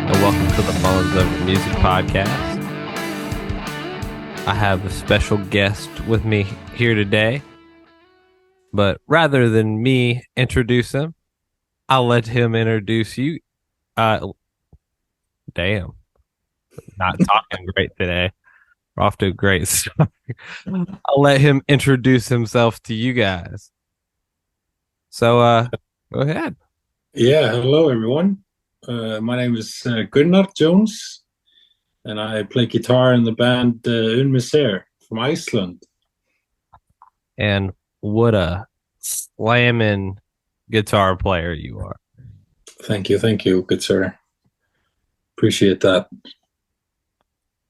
and welcome to the Mullins Over Music Podcast. I have a special guest with me here today, but rather than me introduce him, I'll let him introduce you. Damn, not talking great today. We're off to a great start. I'll let him introduce himself to you guys. So, go ahead. Yeah, hello everyone. My name is Gunnar Jones, and I play guitar in the band Une Misere from Iceland. And what a slamming guitar player you are. Thank you, good sir. Appreciate that.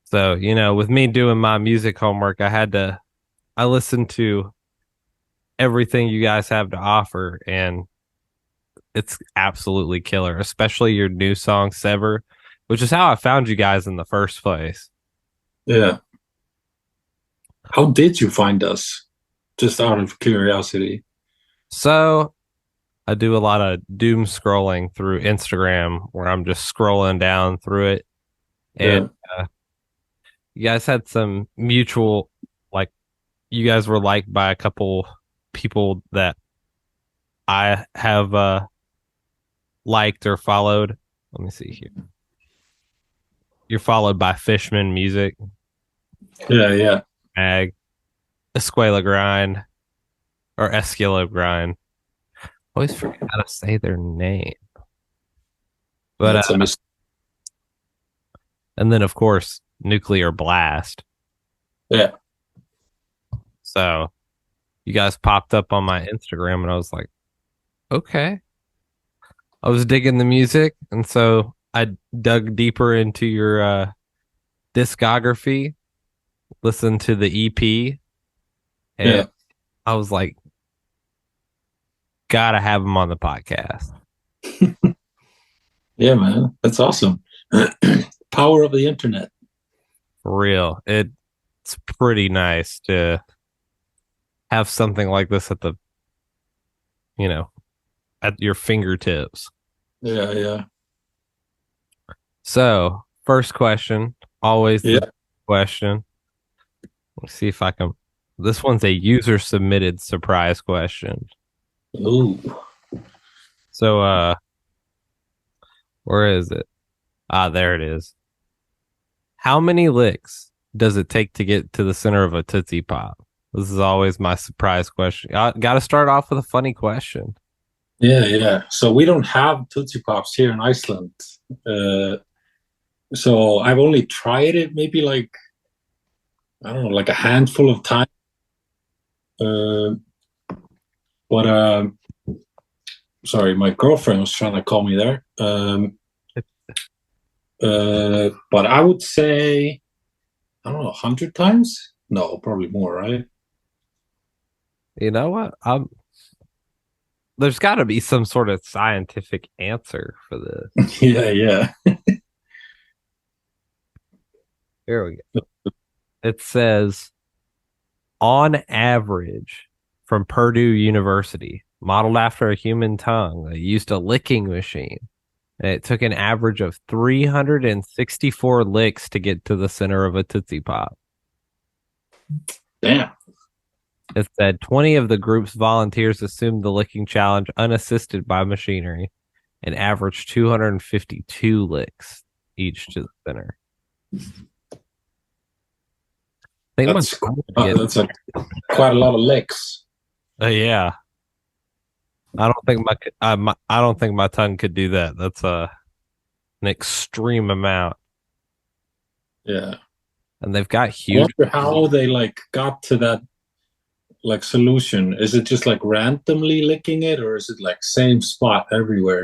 So, with me doing my music homework, I listened to everything you guys have to offer, and it's absolutely killer, especially your new song, Sever, which is how I found you guys in the first place. Yeah. How did you find us? Just out of curiosity. So, I do a lot of doom scrolling through Instagram where I'm just scrolling down through it. And you guys had some mutual, you guys were liked by a couple people that I have liked or followed. Let me see here. You're followed by Fishman Music. Yeah. Mag, Escuela Grind, or Escuela Grind. Always forget how to say their name. But and then of course Nuclear Blast. Yeah. So you guys popped up on my Instagram and I was like, okay. I was digging the music, and so I dug deeper into your discography, listened to the EP, and I was like, gotta have him on the podcast. Yeah, man. That's awesome. Power of the internet. For real. It's pretty nice to have something like this at at your fingertips. Yeah. So, first question, always the question. Let's see if I can. This one's a user submitted surprise question. Ooh. So, where is it? There it is. How many licks does it take to get to the center of a Tootsie Pop? This is always my surprise question. I got to start off with a funny question. Yeah. So we don't have Tootsie Pops here in Iceland. So I've only tried it maybe like a handful of times. But sorry, my girlfriend was trying to call me there. But I would say, I don't know, 100 times? No, probably more, right? You know what? There's got to be some sort of scientific answer for this. Yeah. Here we go. It says, on average, from Purdue University, modeled after a human tongue, they used a licking machine. And it took an average of 364 licks to get to the center of a Tootsie Pop. Damn. It said 20 of the group's volunteers assumed the licking challenge unassisted by machinery and averaged 252 licks each to the center. That's quite a lot of licks. Yeah. I don't think my tongue could do that. That's an extreme amount. Yeah. And they've got huge. I wonder how they got to that solution. Is it just randomly licking it, or is it same spot everywhere,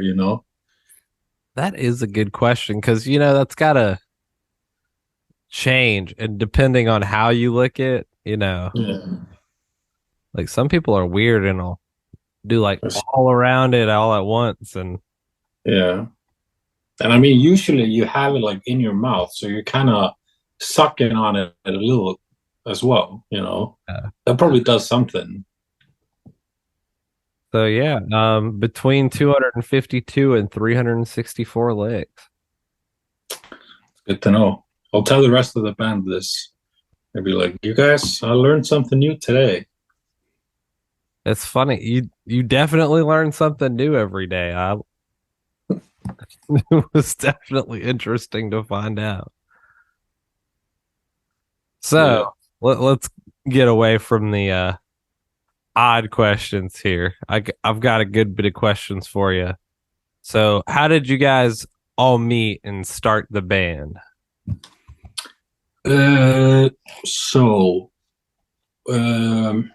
That is a good question, because that's gotta change, and depending on how you lick it, like some people are weird and will do all around it all at once. And I mean, usually you have it in your mouth, so you're kind of sucking on it a little as well, that probably does something. So between 252 and 364 licks. Good to know. I'll tell the rest of the band this. I'll be like, you guys, I learned something new today. It's funny. You definitely learn something new every day. It was definitely interesting to find out. So Yeah. let's get away from the odd questions here. I've got a good bit of questions for you. So, how did you guys all meet and start the band? Uh, so um,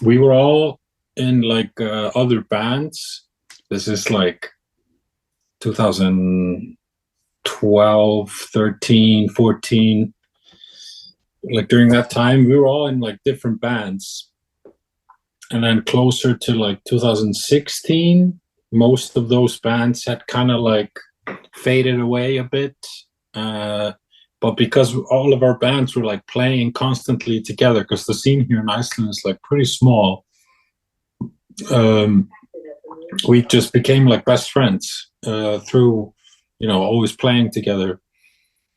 we were all in like other bands. This is like 2012, 13, 14. Like during that time, we were all in like different bands. And then closer to like 2016, most of those bands had kind of like faded away a bit. Uh, but because all of our bands were like playing constantly together, because the scene here in Iceland is like pretty small, um, we just became like best friends through, always playing together.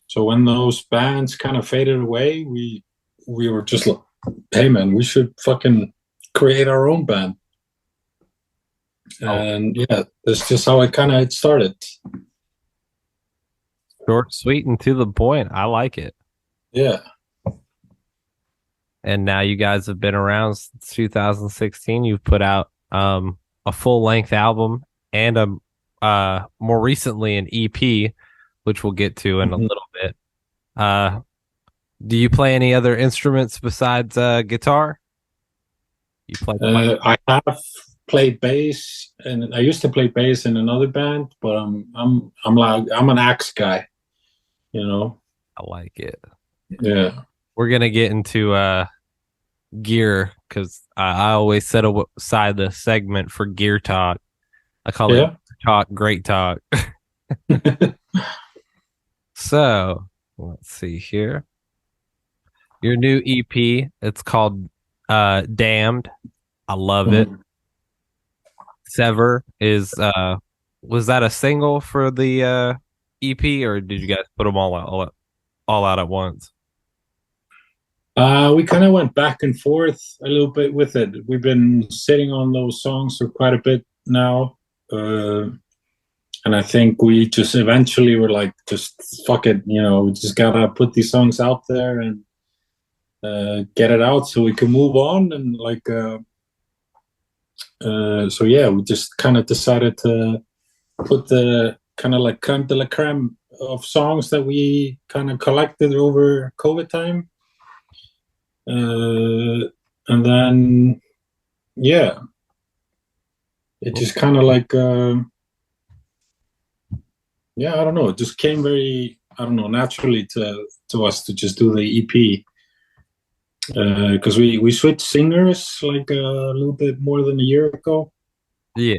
So when those bands kind of faded away, we were just like, hey man, we should fucking create our own band. Oh, And yeah, that's just how I kind of started. short, sweet, and to the point. I like it. Yeah. And now you guys have been around since 2016. You've put out a full length album and a more recently an EP, which we'll get to in a Mhm. little bit. Uh, do you play any other instruments besides guitar? You play quite. I have played bass, and I used to play bass in another band, but I'm an axe guy, you know. I like it. Yeah. We're gonna get into gear because I always set aside the segment for gear talk. I call it Yeah. talk, great talk. So let's see here. Your new EP, it's called Damned. I love it. Mhm. Sever is was that a single for the EP or did you guys put them all out at once? We kind of went back and forth a little bit with it. We've been sitting on those songs for quite a bit now. And I think we just eventually were like, just fuck it, we just gotta put these songs out there and get it out so we can move on. And like, so yeah, we just kind of decided to put the kind of like creme de la creme of songs that we kind of collected over COVID time. And then, yeah, it just kind of like, yeah, I don't know. It just came very, I don't know, naturally to us to just do the EP because we switched singers like a little bit more than a year ago, Yeah.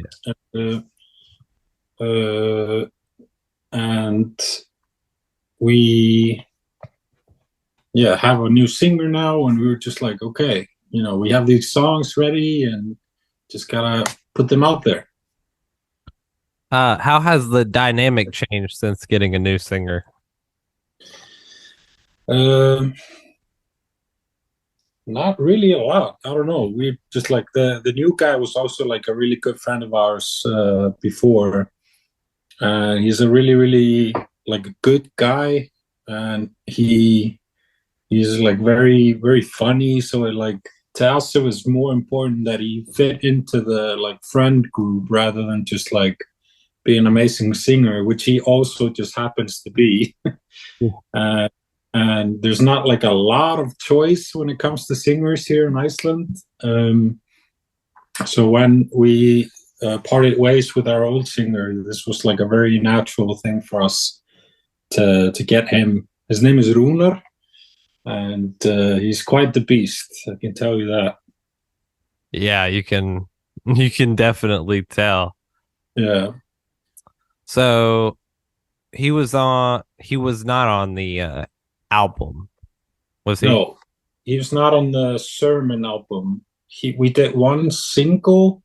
uh, uh, and we yeah have a new singer now, and we were just like, okay, we have these songs ready, and just gotta put them out there. How has the dynamic changed since getting a new singer? Um, Not really a lot. I don't know. We just like the new guy was also like a really good friend of ours before. He's a really really like good guy, and he's like very very funny. So it like to us it was more important that he fit into the like friend group rather than just like be an amazing singer, which he also just happens to be. Uh, and there's not like a lot of choice when it comes to singers here in Iceland. So when we parted ways with our old singer, this was like a very natural thing for us to get him. His name is Runar, and he's quite the beast. I can tell you that. Yeah, you can definitely tell. Yeah. So he was not on the album, was he? No, he was not on the Sermon album. We did one single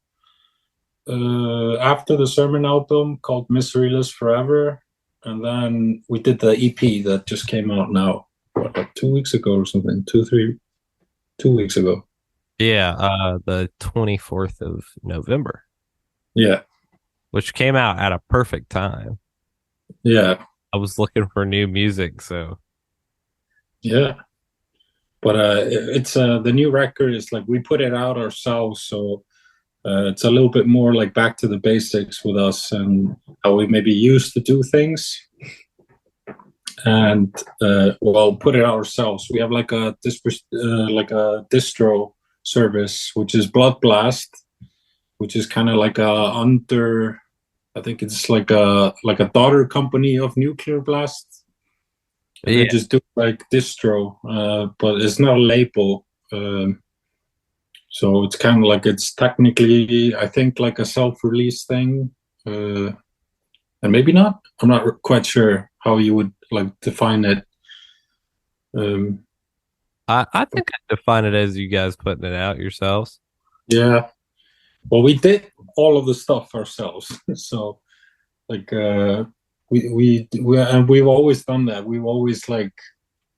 after the Sermon album called "Misery Lives Forever," and then we did the EP that just came out now, what, like 2 weeks ago or something, 2 weeks ago. Yeah, the 24th of November, Yeah, which came out at a perfect time. yeah, I was looking for new music, so yeah. But it's the new record is like we put it out ourselves, so it's a little bit more like back to the basics with us and how we maybe used to do things. And well, put it out ourselves. We have like like a distro service, which is Blood Blast, which is kind of like a under. I think it's like a daughter company of Nuclear Blast, and they yeah, just do like distro, but it's not a label. So it's kind of like it's technically, I think, like a self-release thing, uh, and maybe not. I'm not quite sure how you would like define it. Um, I think I define it as you guys putting it out yourselves. yeah, well, we did all of the stuff ourselves, so like and we've always done that. We've always like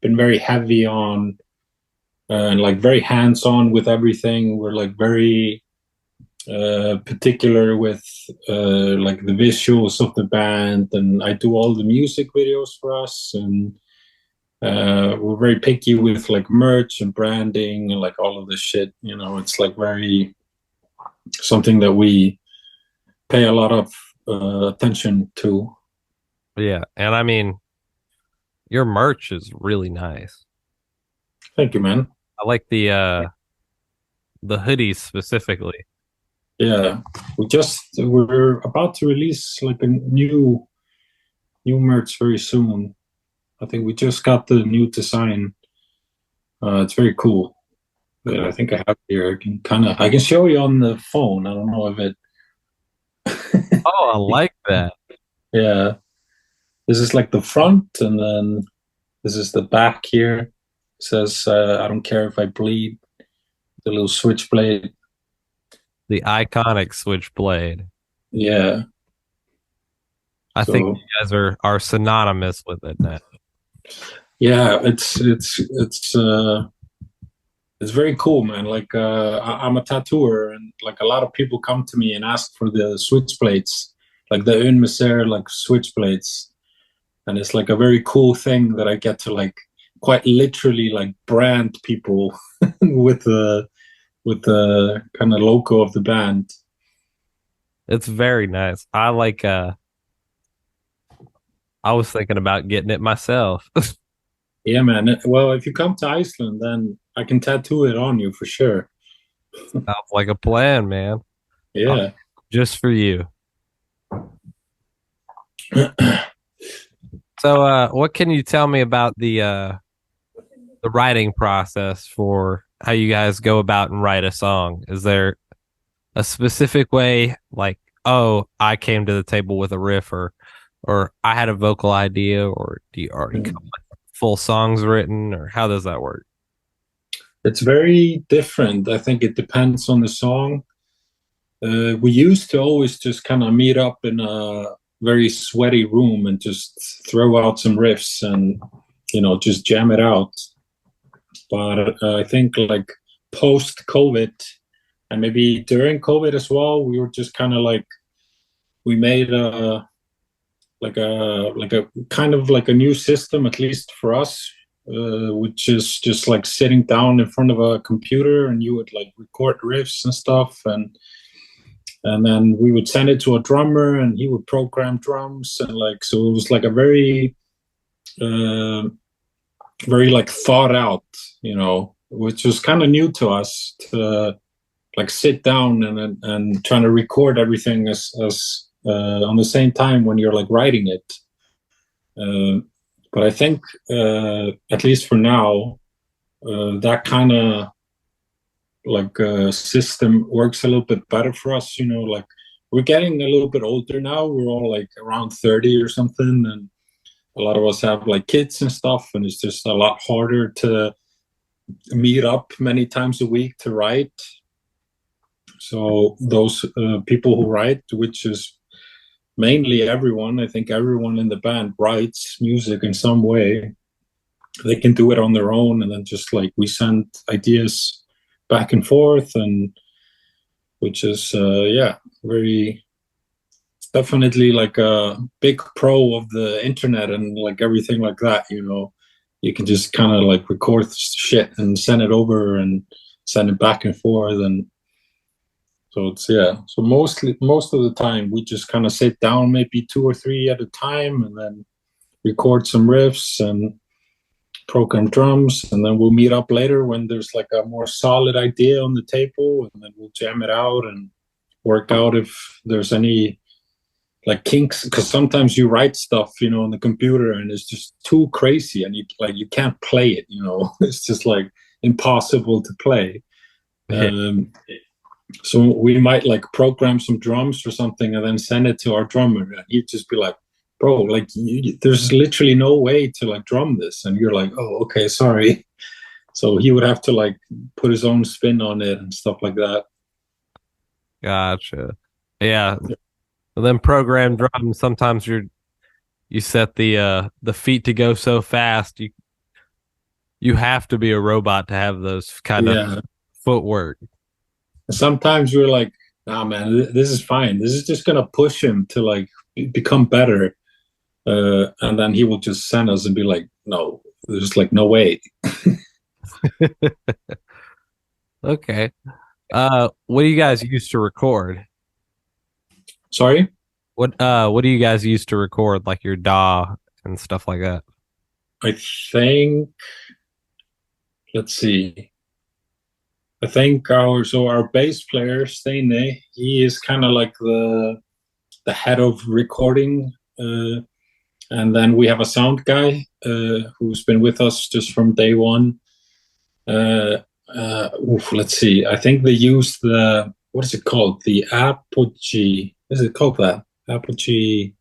been very heavy on and like very hands-on with everything. We're like very particular with like the visuals of the band, and I do all the music videos for us, and we're very picky with like merch and branding and like all of this shit. It's like very something that we pay a lot of attention to. Yeah, and I mean, your merch is really nice. Thank you, man. I like the hoodies specifically. Yeah, we're about to release like a new merch very soon. I think we just got the new design. It's very cool. I think I have it here. I can show you on the phone. I don't know if it. Oh, I like that. Yeah, this is like the front, and then this is the back here. It says, "I don't care if I bleed." The little switchblade. The iconic switchblade. Yeah. I think So you guys are synonymous with it now. yeah, it's very cool, man. Like I'm a tattooer, and like a lot of people come to me and ask for the switchblades, like the Une Misere like switchblades, and it's like a very cool thing that I get to like quite literally like brand people with the kind of logo of the band. It's very nice. I was thinking about getting it myself. Yeah, man. Well, if you come to Iceland, then I can tattoo it on you for sure. Sounds like a plan, man. Uh, Yeah. just for you. So, what can you tell me about the writing process for how you guys go about and write a song? Is there a specific way, like, oh, I came to the table with a riff, or I had a vocal idea, or do you already come with full songs written, or how does that work? It's very different. I think it depends on the song. We used to always just kind of meet up in a very sweaty room and just throw out some riffs and, just jam it out. But I think like post COVID and maybe during COVID as well, we were just kind of like, we made a kind of like a new system, at least for us, which is just like sitting down in front of a computer and you would like record riffs and stuff, and then we would send it to a drummer and he would program drums, and like so it was like a uh, very like thought out, which was kind of new to us to like sit down and trying to record everything as on the same time when you're like writing it. But I think, at least for now, that kind of like system works a little bit better for us. Like we're getting a little bit older now. We're all like around 30 or something, and a lot of us have like kids and stuff, and it's just a lot harder to meet up many times a week to write. So those people who write, which is mainly everyone. I think everyone in the band writes music in some way. They can do it on their own, and then just like we send ideas back and forth, and which is yeah, very definitely like a big pro of the internet and like everything like that. You can just kind of like record shit and send it over and send it back and forth, and so it's yeah. So most of the time we just kind of sit down, maybe two or three at a time, and then record some riffs and program drums, and then we'll meet up later when there's like a more solid idea on the table, and then we'll jam it out and work out if there's any like kinks, because sometimes you write stuff on the computer and it's just too crazy and you can't play it. It's just like impossible to play. Yeah. So we might like program some drums or something and then send it to our drummer, and he'd just be like, bro, like there's literally no way to like drum this, and you're like, oh, okay, sorry. So he would have to like put his own spin on it and stuff like that. Gotcha. Yeah. And then program drums, sometimes you set the feet to go so fast you have to be a robot to have those kind of Yeah. footwork. Sometimes we're like, nah, man, this is fine. This is just gonna push him to like become better. And then he will just send us and be like, no, there's like no way. Okay. What do you guys use to record? Sorry. What do you guys use to record, like your DAW and stuff like that? I think, let's see. I think our bass player, Steine, he is kind of like the head of recording. And then we have a sound guy who's been with us just from day one. Let's see. I think they use what is it called? The Apogee. Is it called that? Apogee,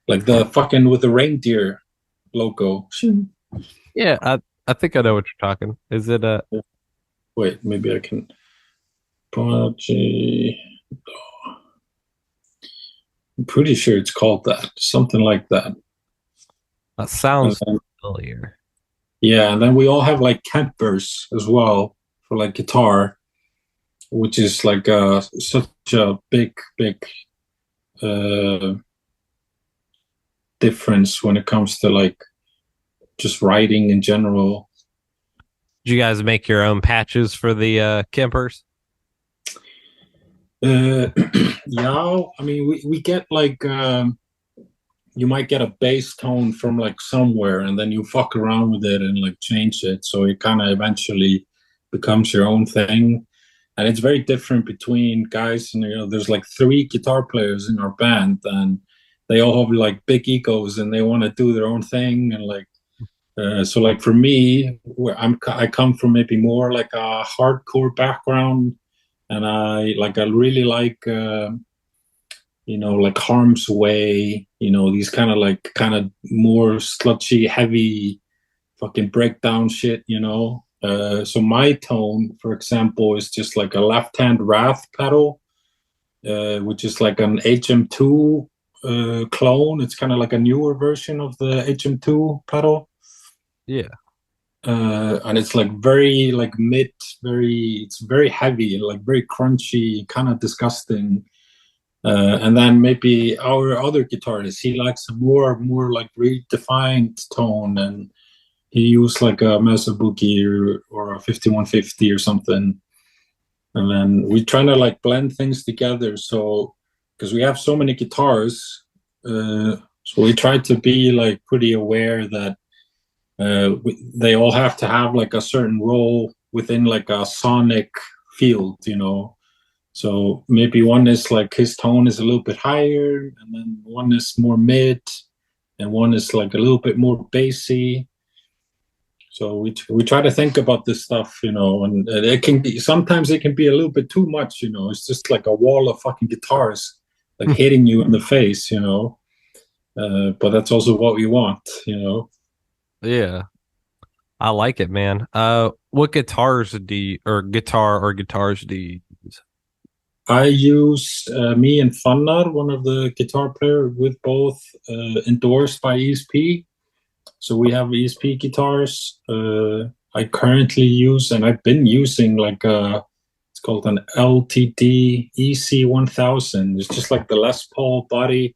like the fucking with the reindeer logo. Yeah, I think I know what you're talking. Is it Wait, maybe I can. Apogee. I'm pretty sure it's called that. Something like that. that And sounds then, familiar. yeah, and then we all have like Kempers as well for like guitar, which is like such a big uh, difference when it comes to like just writing in general. Did you guys make your own patches for the Kempers? Uh, yeah, I mean, we get like you might get a bass tone from like somewhere, and then you fuck around with it and like change it, so it kind of eventually becomes your own thing. And it's very different between guys, and there's like three guitar players in our band, and they all have like big egos, and they want to do their own thing, and like so like for me, I come from maybe more like a hardcore background, and I really like like Harm's Way, these kind of more sludgy, heavy fucking breakdown shit. So my tone, for example, is just like a left-hand Wrath pedal, which is like an HM2 clone. It's kind of like a newer version of the HM2 pedal. Yeah. And it's like very like it's very heavy and like very crunchy, kind of disgusting. And then maybe our other guitarist, he likes a more like redefined tone, and he used like a Mesa Boogie or a 5150 or something. And then we try to like blend things together. So, because we have so many guitars, so we try to be like pretty aware that they all have to have like a certain role within like a sonic field. So maybe one is like his tone is a little bit higher, and then one is more mid, and one is like a little bit more bassy. So we try to think about this stuff, and it can be sometimes it can be a little bit too much. It's just like a wall of fucking guitars like hitting you in the face. But that's also what we want. Yeah. I like it, man. What guitars do you, or guitars do you use? I use me and Fannar, one of the guitar player, with both endorsed by ESP. So we have ESP guitars. I currently use, and I've been using like it's called an LTD EC 1000. It's just like the Les Paul body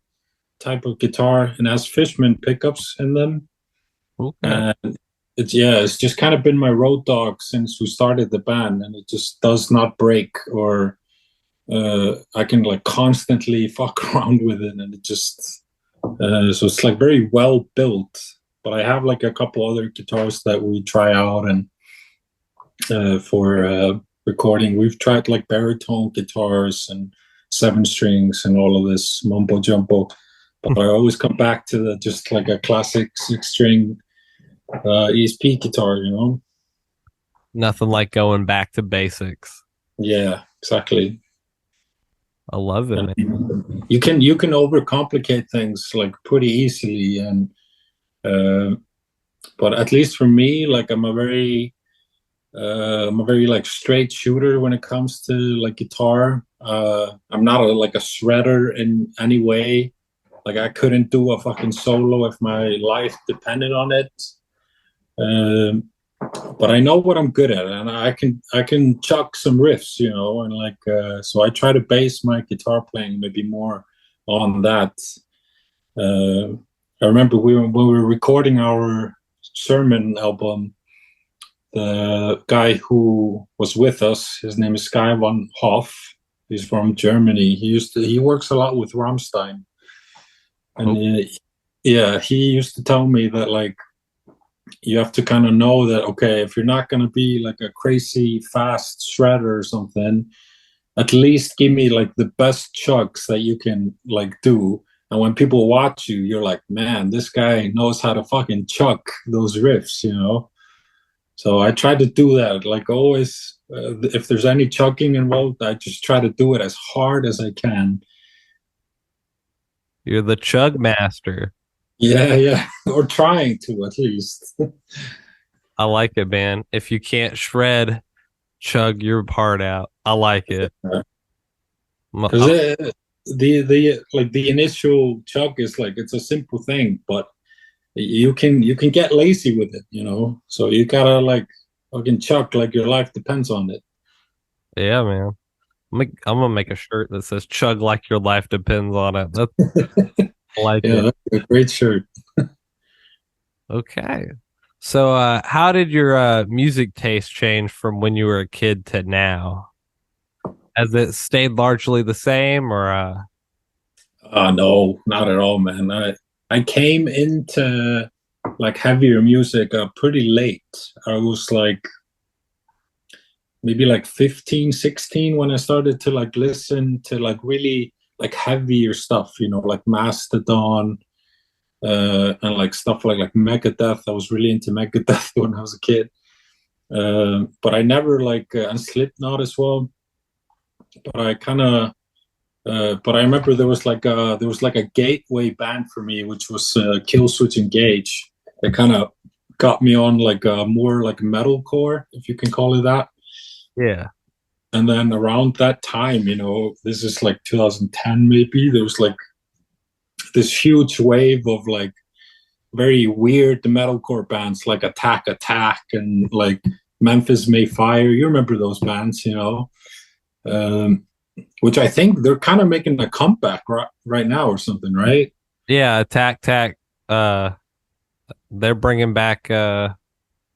type of guitar, and has Fishman pickups in them. Okay. And it's just kind of been my road dog since we started the band, and it just does not break, or I can like constantly fuck around with it, and it just so it's like very well built. But I have like a couple other guitars that we try out, and for recording, we've tried like baritone guitars and 7 strings and all of this mumbo jumbo. But I always come back to the just like a classic 6 string ESP guitar, you know? Nothing like going back to basics. Yeah, exactly. I love it, And man. you can overcomplicate things like pretty easily, and uh, but at least for me, like I'm a very like straight shooter when it comes to like guitar. I'm not like a shredder in any way. Like I couldn't do a fucking solo if my life depended on it. Um, but I know what I'm good at, and I can chuck some riffs, you know, and like so I try to base my guitar playing maybe more on that. Uh, I remember when we were recording our sermon album, the guy who was with us, his name is Sky von Hoff. He's from Germany. He works a lot with Rammstein, and Oh, yeah, he used to tell me that like you have to kind of know that okay, if you're not going to be like a crazy fast shredder or something, at least give me like the best chugs that you can like do. And when people watch you, you're like, man, this guy knows how to fucking chuck those riffs, you know. So I try to do that. Like always, if there's any chugging involved, I just try to do it as hard as I can. you're the chug master. Yeah, yeah, or trying to at least. I like it, man. If you can't shred, chug your part out. I like it. Because the like the initial chug is like it's a simple thing, but you can get lazy with it, you know. So you gotta like fucking chuck like your life depends on it. Yeah, man. I'm gonna make a shirt that says "Chug like your life depends on it." That's I like Yeah, it. that's a great shirt. Okay. So, how did your music taste change from when you were a kid to now? Has it stayed largely the same, or No, not at all, man. I came into like heavier music pretty late. I was like maybe like 15, 16 when I started to like listen to like really like heavier stuff, you know, like Mastodon, and like stuff like Megadeth. I was really into Megadeth when I was a kid. But I never like and Slipknot as well. But I kind of but I remember there was like a gateway band for me, which was Killswitch Engage. That kind of got me on like more like metalcore, if you can call it that. yeah, And then around that time, you know, this is like 2010 maybe. There was like this huge wave of like very weird metalcore bands like Attack Attack and like Memphis Mayfire. You remember those bands, you know? Um, which I think they're kind of making a comeback right now or something, right? yeah, Attack Tack. Uh, they're bringing back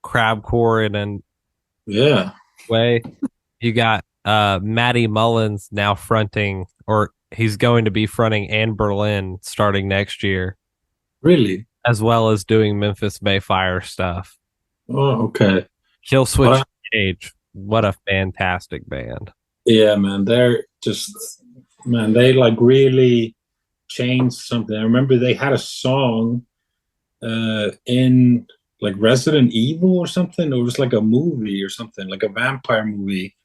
crabcore in a Yeah, way. You got Matty Mullins now fronting, or he's going to be fronting Anne Berlin starting next year, really. as well as doing Memphis Mayfire stuff. Oh, okay. Kill But Switch Age. What a fantastic band. yeah, man, they're just man, they like really changed something. I remember they had a song in like Resident Evil or something. It was like a movie or something, like a vampire movie,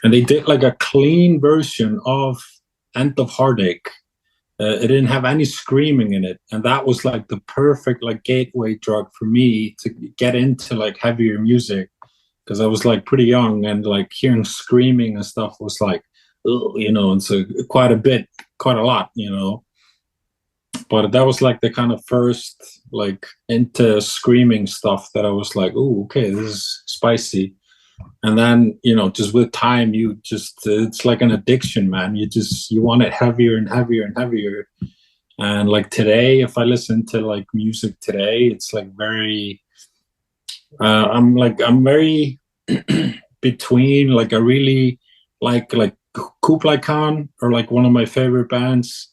and they did like a clean version of End of Heartache. It didn't have any screaming in it, and that was like the perfect like gateway drug for me to get into like heavier music because I was like pretty young, and like hearing screaming and stuff was like you know, and so quite a bit, quite a lot, you know. But that was like the kind of first like into screaming stuff that I was like, oh, okay, this is spicy. And then, you know, just with time, you just it's like an addiction, man. You want it heavier and hevier and heavier. And like today, if I listen to like music today, it's like very I'm very between like I really like Kublai Khan or like one of my favorite bands.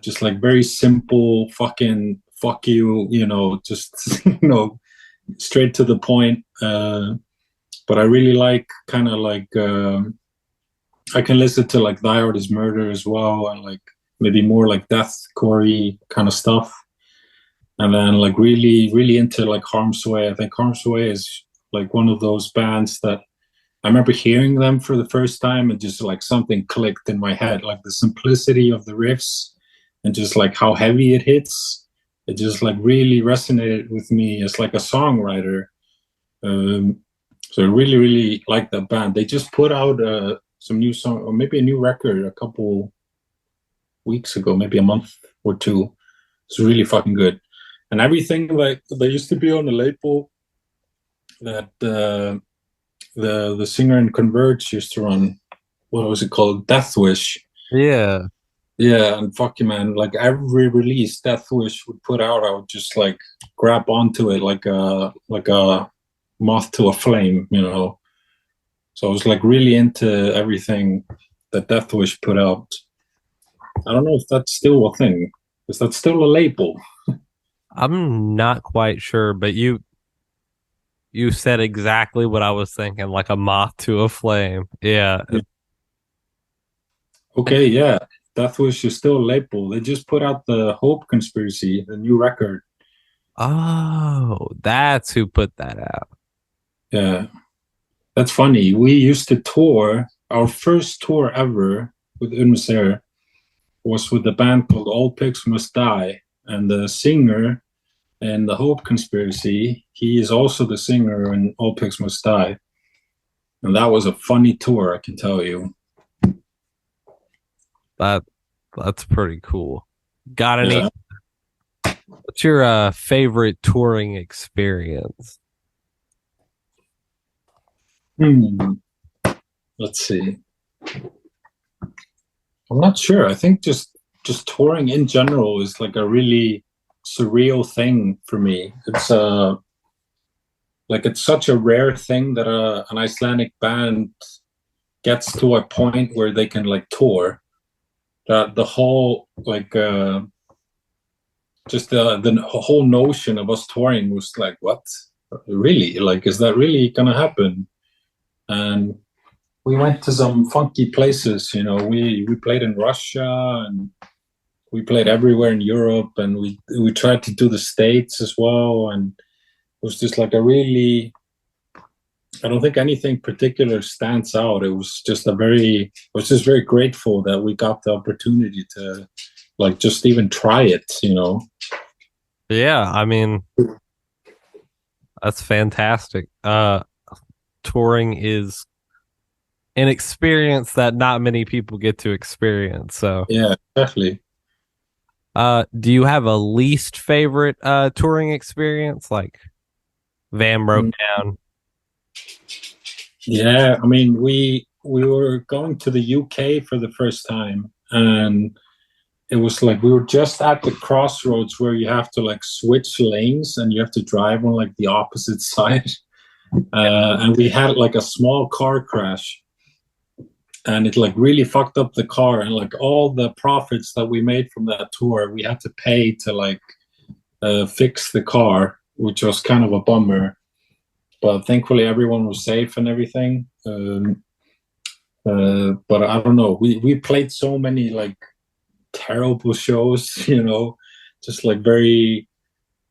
Just like very simple fucking fuck you, you know, just you know, straight to the point. But I really like kind of like I can listen to like Thy Art Is Murder as well, and like maybe more like deathcore kind of stuff. And then like really into like Harm's Way. I think Harm's Way is like one of those bands that I remember hearing them for the first time and just like something clicked in my head, like the simplicity of the riffs and just like how heavy it hits. It just like really resonated with me as like a songwriter. Um, so I really like that band. They just put out some new song or maybe a new record a couple weeks ago, maybe a month or two. It's really fucking good. And everything like there used to be on the label that the singer in Converge used to run. What was it called? Death Wish. Yeah. Yeah, and fuck you, man. Like every release Death Wish would put out, I would just like grab onto it like a moth to a flame, you know. So I was like really into everything that Death Wish put out. I don't know if that's still a thing. Is that still a label? I'm not quite sure, but you said exactly what I was thinking, like a moth to a flame. Yeah. Okay, yeah. Death Wish is still a label. They just put out the Hope Conspiracy, the new record. Oh, that's who put that out. Yeah. That's funny. We used to tour. Our first tour ever with Une Misere was with a band called All Pigs Must Die. And the singer in the Hope Conspiracy, he is also the singer in All Pigs Must Die. And that was a funny tour, I can tell you. That that's pretty cool. Got any Yeah. What's your favorite touring experience? Hmm. Let's see. I'm not sure. I think just touring in general is like a really surreal thing for me. It's like it's such a rare thing that an Icelandic band gets to a point where they can like tour. That the whole like just the whole notion of us touring was like, what? Really? Like, is that really gonna happen? And we went to some funky places. You know, we played in Russia and we played everywhere in Europe, and we tried to do the States as well. And it was just like a really, I don't think anything particular stands out. It was just I was just very grateful that we got the opportunity to like just even try it, you know. Yeah, I mean, that's fantastic. Touring is an experience that not many people get to experience. So, Yeah, definitely. do you have a least favorite touring experience like van broke Mm, down? yeah, I mean, we were going to the UK for the first time, and it was like we were just at the crossroads where you have to like switch lanes and you have to drive on like the opposite side. And we had like a small car crash, and it like really fucked up the car, and like all the profits that we made from that tour we had to pay to like fix the car, which was kind of a bummer, but thankfully everyone was safe and everything. But I don't know, we played so many like terrible shows, you know, just like very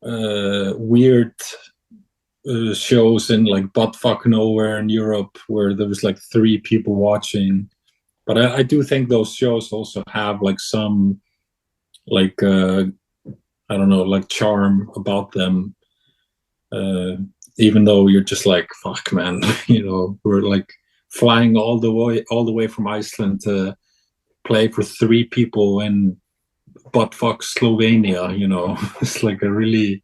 weird shows in like buttfuck nowhere in Europe where there was like three people watching. But I do think those shows also have like some like I don't know, like charm about them. Uh, Even though you're just like fuck, man, you know, we're like flying all the way from Iceland to play for three people in buttfuck Slovenia. It's like a really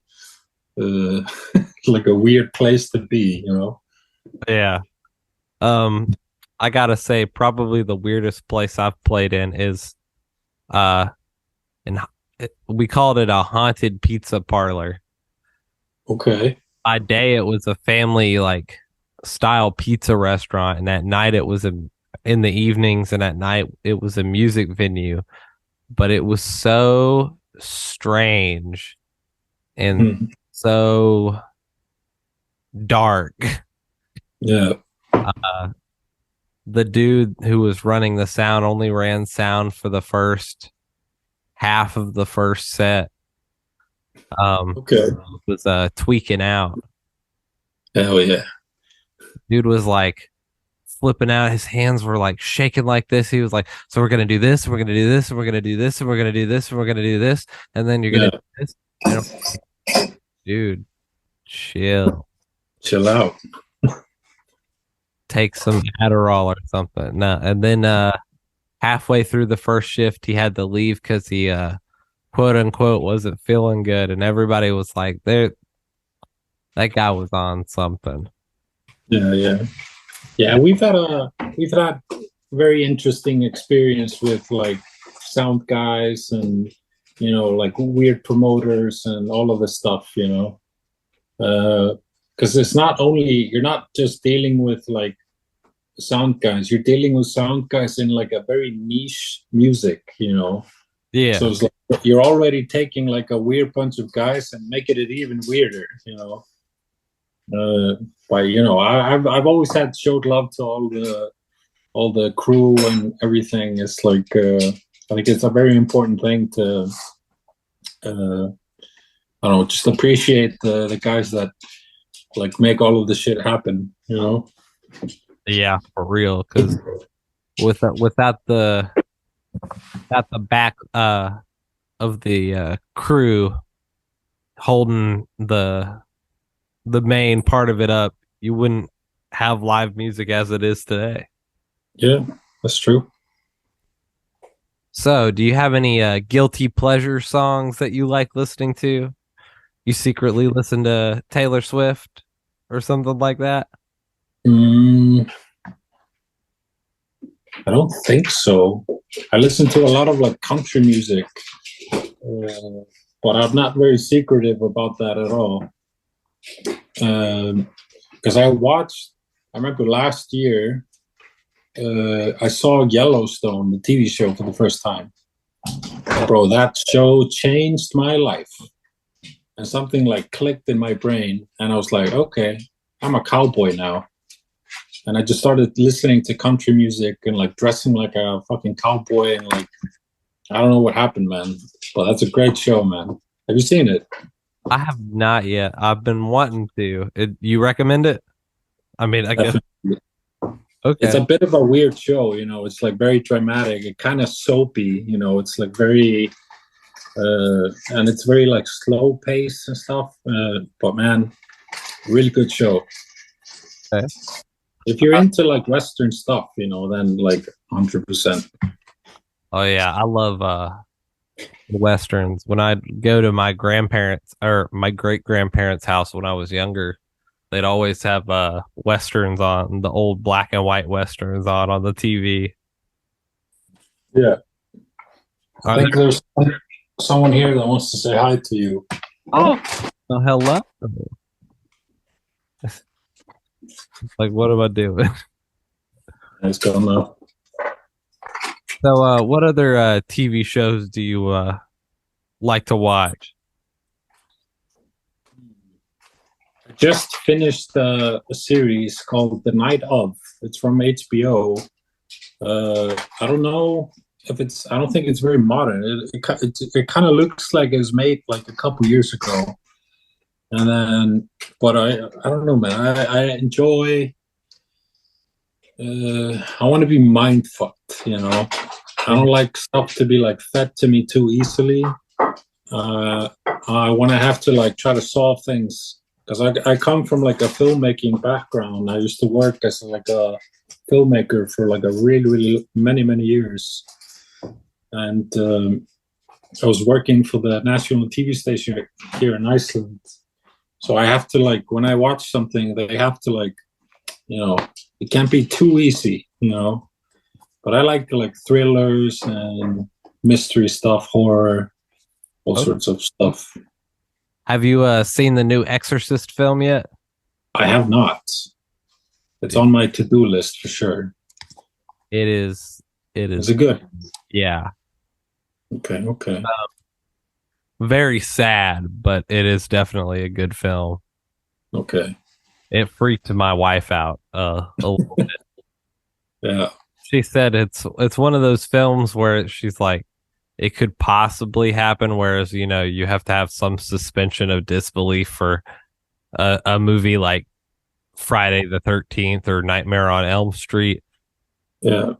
uh, like a weird place to be. Yeah. Um, I gotta say, probably the weirdest place I've played in is uh, in we called it a haunted pizza parlor. Okay. By day, it was a family like style pizza restaurant, and at night it was in the evenings, and at night it was a music venue. But it was so strange and Mhm. so dark. Yeah. Uh, the dude who was running the sound only ran sound for the first half of the first set. Okay. Was tweaking out. Hell yeah. Dude was like flipping out. His hands were like shaking like this. He was like, "So we're gonna do this, and we're gonna do this, and we're gonna do this, and we're gonna do this, and we're gonna do this, and then you're gonna Yeah. do this." And I'm like, dude, chill. Chill out. Take some Adderall or something. No, and then halfway through the first shift, he had to leave because he quote unquote wasn't feeling good, and everybody was like, "There, that guy was on something." Yeah, yeah. Yeah, we've had very interesting experience with like sound guys and like weird promoters and all of this stuff. Because it's not only you're not just dealing with like sound guys, you're dealing with sound guys in like a very niche music. So Yeah, it's like you're already taking like a weird bunch of guys and making it even weirder. Uh, but I've always had showed love to all the crew and everything. It's like I think it's a very important thing to I don't know, just appreciate the guys that like make all of the shit happen. yeah, for real. Because without the back of the crew holding the main part of it up, you wouldn't have live music as it is today. Yeah, that's true. So, do you have any guilty pleasure songs that you like listening to? You secretly listen to Taylor Swift or something like that? Mm, I don't think so. I listen to a lot of like country music, but I'm not very secretive about that at all. Because I remember last year, I saw Yellowstone, the TV show, for the first time. Bro, that show changed my life. And something like clicked in my brain. And I was like, okay, I'm a cowboy now. And I just started listening to country music and like dressing like a fucking cowboy. And like, I don't know what happened, man. But that's a great show, man. Have you seen it? I have not yet. I've been wanting to. You recommend it? I mean, I guess Definitely. It's okay. a bit of a weird show. It's like very dramatic and kind of soapy. It's like very and it's very like slow pace and stuff. But man, really good show. Okay. If you're into like Western stuff, then like 100%. Oh yeah, I love westerns. When I go to my grandparents or my great grandparents' house when I was younger, they'd always have westerns on, the old black and white westerns on the TV. Yeah, I Are think there? there's someone here that wants to say hi to you. Oh, oh hello. Like, what am I doing? Let's go now. So, what other TV shows do you like to watch? I just finished a series called The Night Of. It's from HBO. I don't know if it's. I don't think it's very modern. It kind of looks like it was made like a couple years ago. And then, but I don't know, man. I enjoy. I want to be mind fucked. I don't like stuff to be like fed to me too easily. I want to have to like try to solve things because I come from like a filmmaking background. I used to work as like a filmmaker for like a really, really many years. And I was working for the national TV station here in Iceland. So I have to like, when I watch something, they have to like, it can't be too easy. But I like thrillers and mystery stuff, horror, all Oh. sorts of stuff. Have you seen the new Exorcist film yet? I have not. It's on my to-do list for sure. It is. It Is is. it good? Yeah. Okay. Very sad, but it is definitely a good film. Okay. It freaked my wife out a little bit. Yeah. She said it's one of those films where she's like, it could possibly happen, whereas you have to have some suspension of disbelief for a movie like Friday the 13th or Nightmare on Elm Street. Yeah.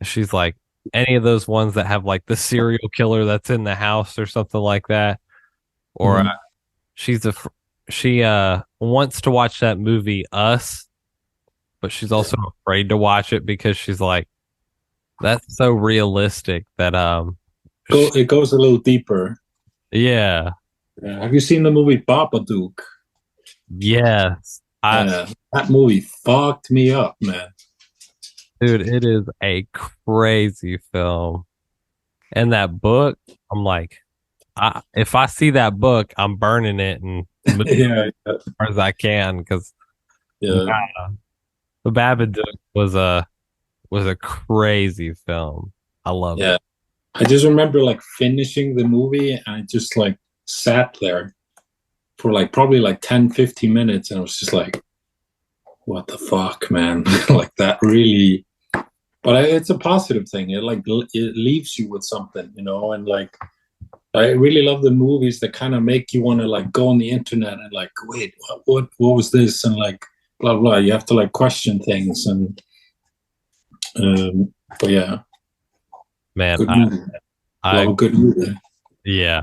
She's like, any of those ones that have like the serial killer that's in the house or something like that, or Mhm. she's a she wants to watch that movie Us, but she's also afraid to watch it because she's like, that's so realistic that It goes a little deeper. yeah. Yeah. Have you seen the movie Babadook? Yes. Yeah. That movie fucked me up, man. Dude, it is a crazy film. And that book, I'm like, if I see that book, I'm burning it and moving Yeah. as far as I can because Yeah. the Babadook was a crazy film. I loved Yeah. it. I just remember like finishing the movie and I just like sat there for like probably like 10, 15 minutes and I was just like, what the fuck, man? Like that really, but it's a positive thing. It leaves you with something, and like I really love the movies that kind of make you want to like go on the internet and like, wait, what was this? And like blah blah. You have to like question things and but yeah, Man, good movie. Love I a good movie. yeah.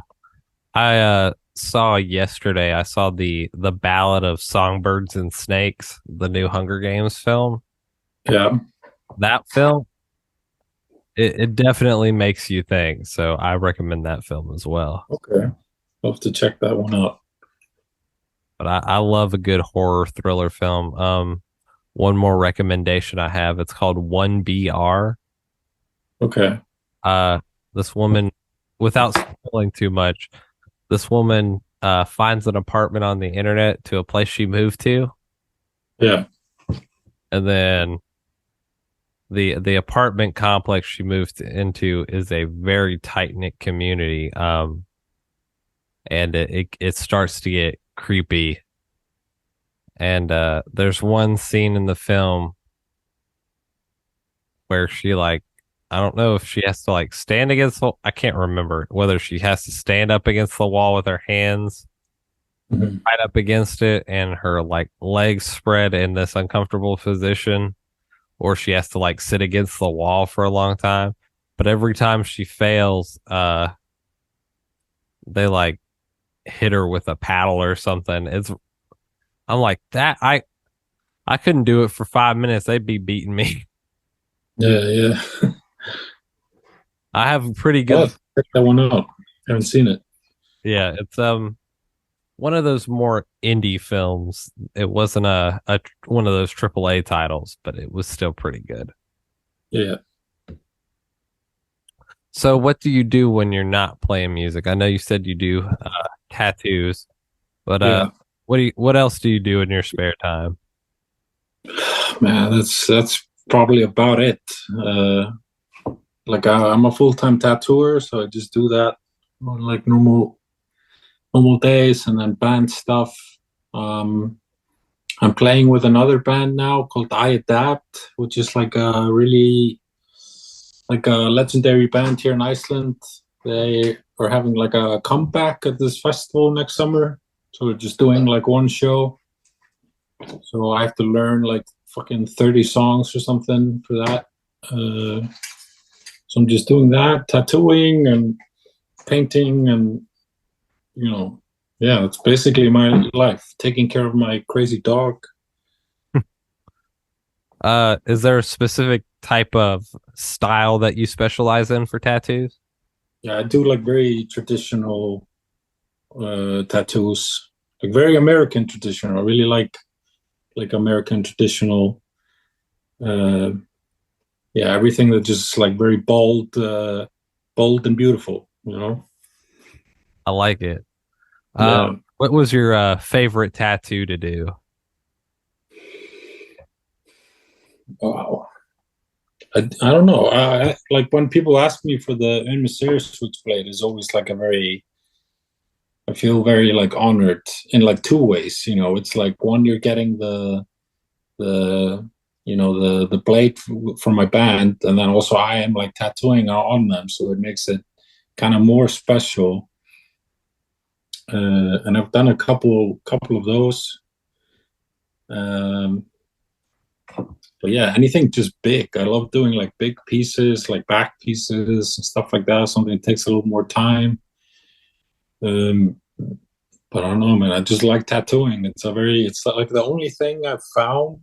I saw yesterday, I saw the Ballad of Songbirds and Snakes, the new Hunger Games film. Yeah. That film, it definitely makes you think. So I recommend that film as well. Okay. Love to check that one out. But I love a good horror thriller film. One more recommendation I have, it's called 1BR. Okay. Uh, this woman, without spoiling too much, this woman finds an apartment on the internet to a place she moved to, Yeah. and then the apartment complex she moved into is a very tight knit community. And it starts to get creepy. And there's one scene in the film where she like, I don't know if she has to like stand against I can't remember whether she has to stand up against the wall with her hands Mhm. right up against it and her like legs spread in this uncomfortable position, or she has to like sit against the wall for a long time. But every time she fails, they like hit her with a paddle or something. I'm like that I couldn't do it for 5 minutes. They'd be beating me. Yeah. I have a pretty Oh, good check that one out. Haven't seen it. yeah, it's one of those more indie films. It wasn't a one of those AAA titles, but it was still pretty good. Yeah. So what do you do when you're not playing music? I know you said you do tattoos, but Yeah. what else do you do in your spare time? Man, that's probably about it. Like I'm a full-time tattooer, so I just do that on like normal days and then band stuff. Um, I'm playing with another band now called I Adapt, which is like a really like a legendary band here in Iceland. They are having like a comeback at this festival next summer. So we're just doing like one show. So I have to learn like fucking 30 songs or something for that. So I'm just doing that, tattooing and painting and you know, yeah, it's basically my life, taking care of my crazy dog. Is there a specific type of style that you specialize in for tattoos? Yeah, I do like very traditional tattoos, like very American traditional. I really like American traditional. Uh, yeah, everything that just like very bold, bold and beautiful. You know. I like it. Yeah. What was your favorite tattoo to do? Wow. I don't know. Like when people ask me for the Une Misere switchblade, is always like a very. I feel very like honored in like two ways. You know, it's like one, you're getting the the blade from my band, and then also I am like tattooing on them, so it makes it kind of more special. And I've done a couple of those. Um, but yeah, anything just big. I love doing like big pieces, like back pieces and stuff like that. Something that takes a little more time. Um, but I don't know, man. I just like tattooing. It's like the only thing I've found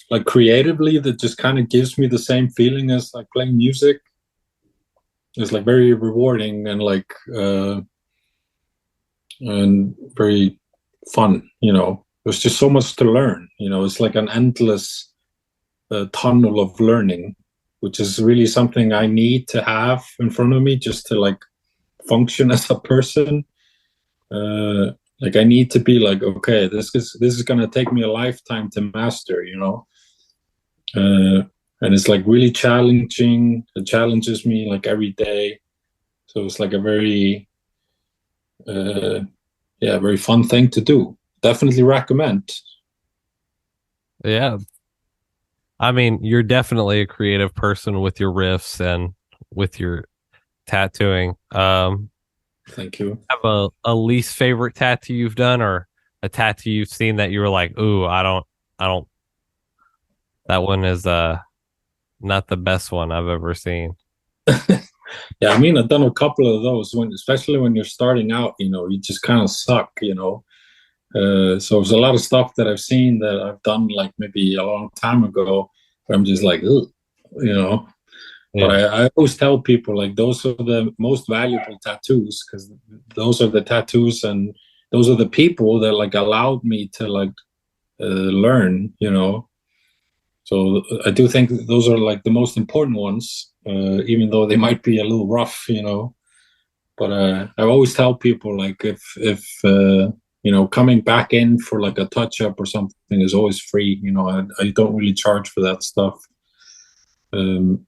like creatively that just kind of gives me the same feeling as like playing music. It's like very rewarding and like and very fun. You know, there's just so much to learn. You know, it's like an endless tunnel of learning, which is really something I need to have in front of me just to like function as a person. Uh, like I need to be like, okay, this is gonna take me a lifetime to master. You know, and it's like really challenging. It challenges me like every day. So it's like a very uh, yeah, very fun thing to do. Definitely recommend. Yeah, I mean, you're definitely a creative person with your riffs and with your tattooing. Thank you. Have a least favorite tattoo you've done, or a tattoo you've seen that you were like, "Ooh, I don't." That one is not the best one I've ever seen. Yeah, I mean, I've done a couple of those when, especially when you're starting out. You know, you just kind of suck. You know, so there's a lot of stuff that I've seen that I've done like maybe a long time ago. Where I'm just like, ugh, you know. But Yeah, I always tell people like those are the most valuable tattoos because those are the tattoos and those are the people that like allowed me to like learn. You know, so I do think those are like the most important ones, even though they might be a little rough. You know, but I always tell people like if you know coming back in for like a touch up or something is always free. You know, I don't really charge for that stuff. Um,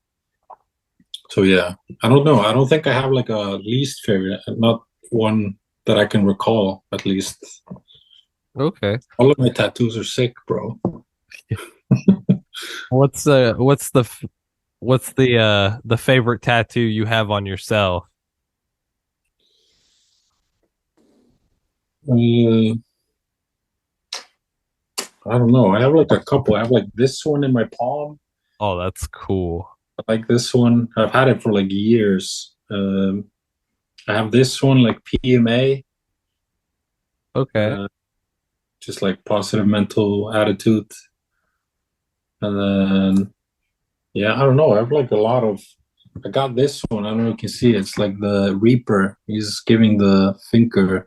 so yeah, I don't know. I don't think I have like a least favorite, not one that I can recall at least. okay. All of my tattoos are sick, bro. What's the favorite tattoo you have on yourself? Uh, I don't know. I have like a couple. I have like this one in my palm. Oh, that's cool. I like this one. I've had it for like years. I have this one like PMA, Okay. uh, just like positive mental attitude. And then yeah, I don't know. I have like a lot of. I got this one. I don't know if you can see it. It's like the Reaper. He's giving the finger.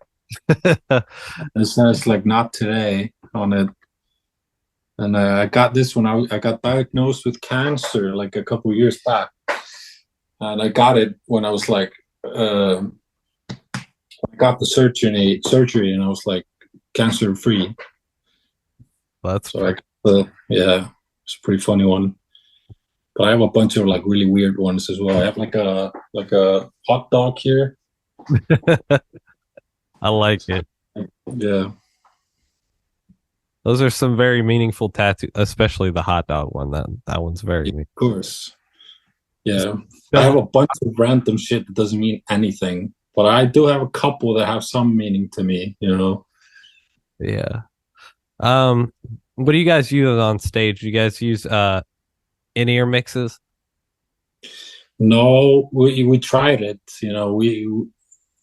It says like not today on it. And I got this one. I got diagnosed with cancer like a couple of years back, and I got it when I was like, I got the surgery, and I was like cancer free. That's So I pretty. got yeah, it's a pretty funny one. But I have a bunch of like really weird ones as well. I have like a hot dog here. I like it. Yeah, Those are some very meaningful tattoos, especially the hot dog one. That one's very of meaningful. course. Yeah, I have Some, a bunch of random shit that doesn't mean anything, but I do have a couple that have some meaning to me. You know. yeah. Um, what do you guys use on stage? You guys use in-ear mixes? No, we tried it. You know, we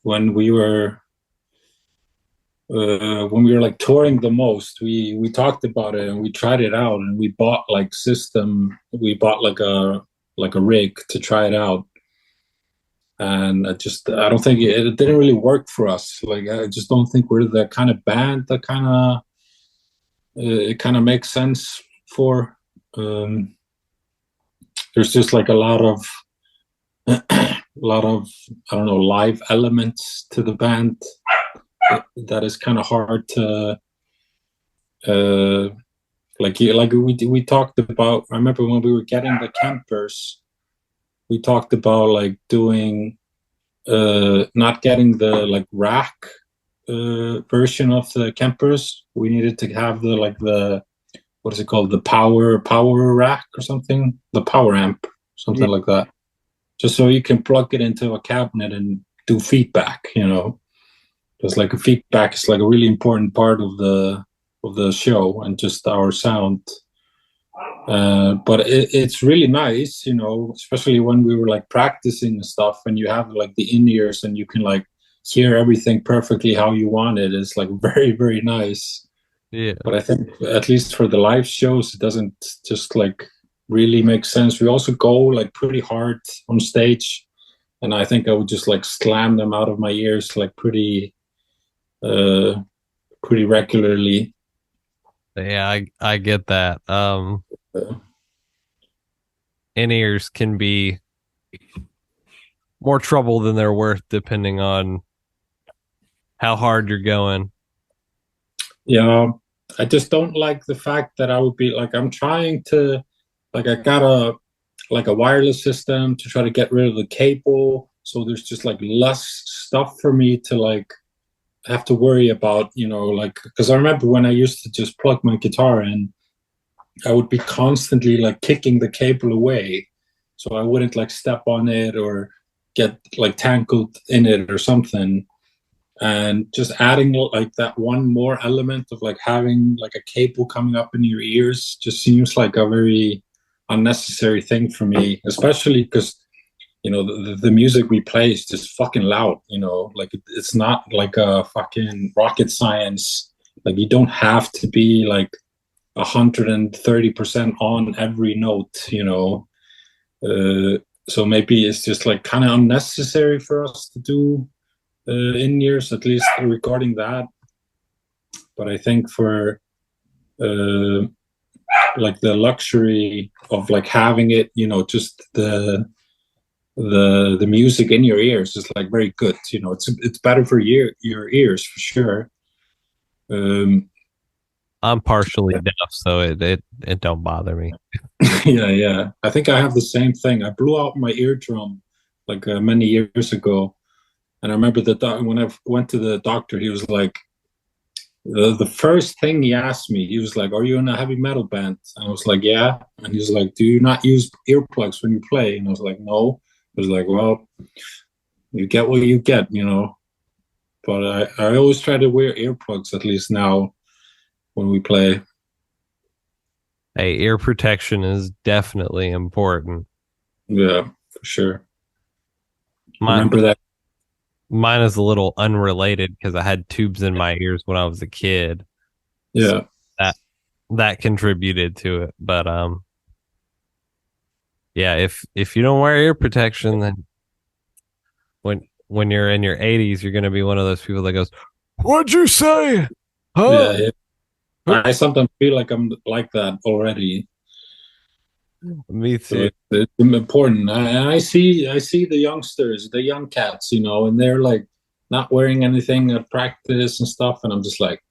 when we were when we were like touring the most, we talked about it and we tried it out, and we bought like system. We bought like a rig to try it out, and I don't think it didn't really work for us. Like I just don't think we're the kind of band that kind of it kind of makes sense for. Um, there's just like a lot of I don't know live elements to the band that is kind of hard to uh like we talked about. I remember when we were getting the campers, we talked about like doing not getting the like rack version of the campers. We needed to have the like the what is it called, the power rack or something, the power amp, Yeah. something like that, just so you can plug it into a cabinet and do feedback, you know, because like a feedback is like a really important part of the show and just our sound. But it's really nice, you know, especially when we were like practicing and stuff, and you have like the in ears and you can like hear everything perfectly how you want it. It's like very, very nice. Yeah. But I think at least for the live shows, it doesn't just like really make sense. We also go like pretty hard on stage, and I think I would just like slam them out of my ears like uh, pretty regularly. Yeah, I get that. Uh, In-ears can be more trouble than they're worth depending on how hard you're going. yeah, I just don't like the fact that I would be like I'm trying to like I got a like a wireless system to try to get rid of the cable, so there's just like less stuff for me to like have to worry about, you know, like because I remember when I used to just plug my guitar in, I would be constantly like kicking the cable away so I wouldn't like step on it or get like tangled in it or something. And just adding like that one more element of like having like a cable coming up in your ears just seems like a very unnecessary thing for me, especially because you know the music we play is just fucking loud, you know, like it's not like a fucking rocket science. Like you don't have to be like 130% on every note, you know. So maybe it's just like kind of unnecessary for us to do in years, at least regarding that. But I think for uh, like the luxury of like having it, you know, just the music in your ears is like very good. You know, it's better for your ears for sure. Um, I'm partially deaf, so it don't bother me. yeah, yeah. I think I have the same thing. I blew out my eardrum like many years ago, and I remember when I went to the doctor, he was like, the first thing he asked me, he was like, "Are you in a heavy metal band?" And I was like, "Yeah." And he was like, "Do you not use earplugs when you play?" And I was like, "No." I was like, "Well, you get what you get, you know." But I always try to wear earplugs at least now when we play. Hey, ear protection is definitely important. Yeah, for sure. I My remember that. mine is a little unrelated because I had tubes in my ears when I was a kid. So Yeah, that that contributed to it. But yeah, if you don't wear ear protection, then when you're in your 80s, you're gonna be one of those people that goes, "What'd you say? Huh?" yeah, yeah. I sometimes feel like I'm like that already. Me So too. it's important. I see the youngsters, the young cats, you know, and they're like not wearing anything at practice and stuff, and I'm just like,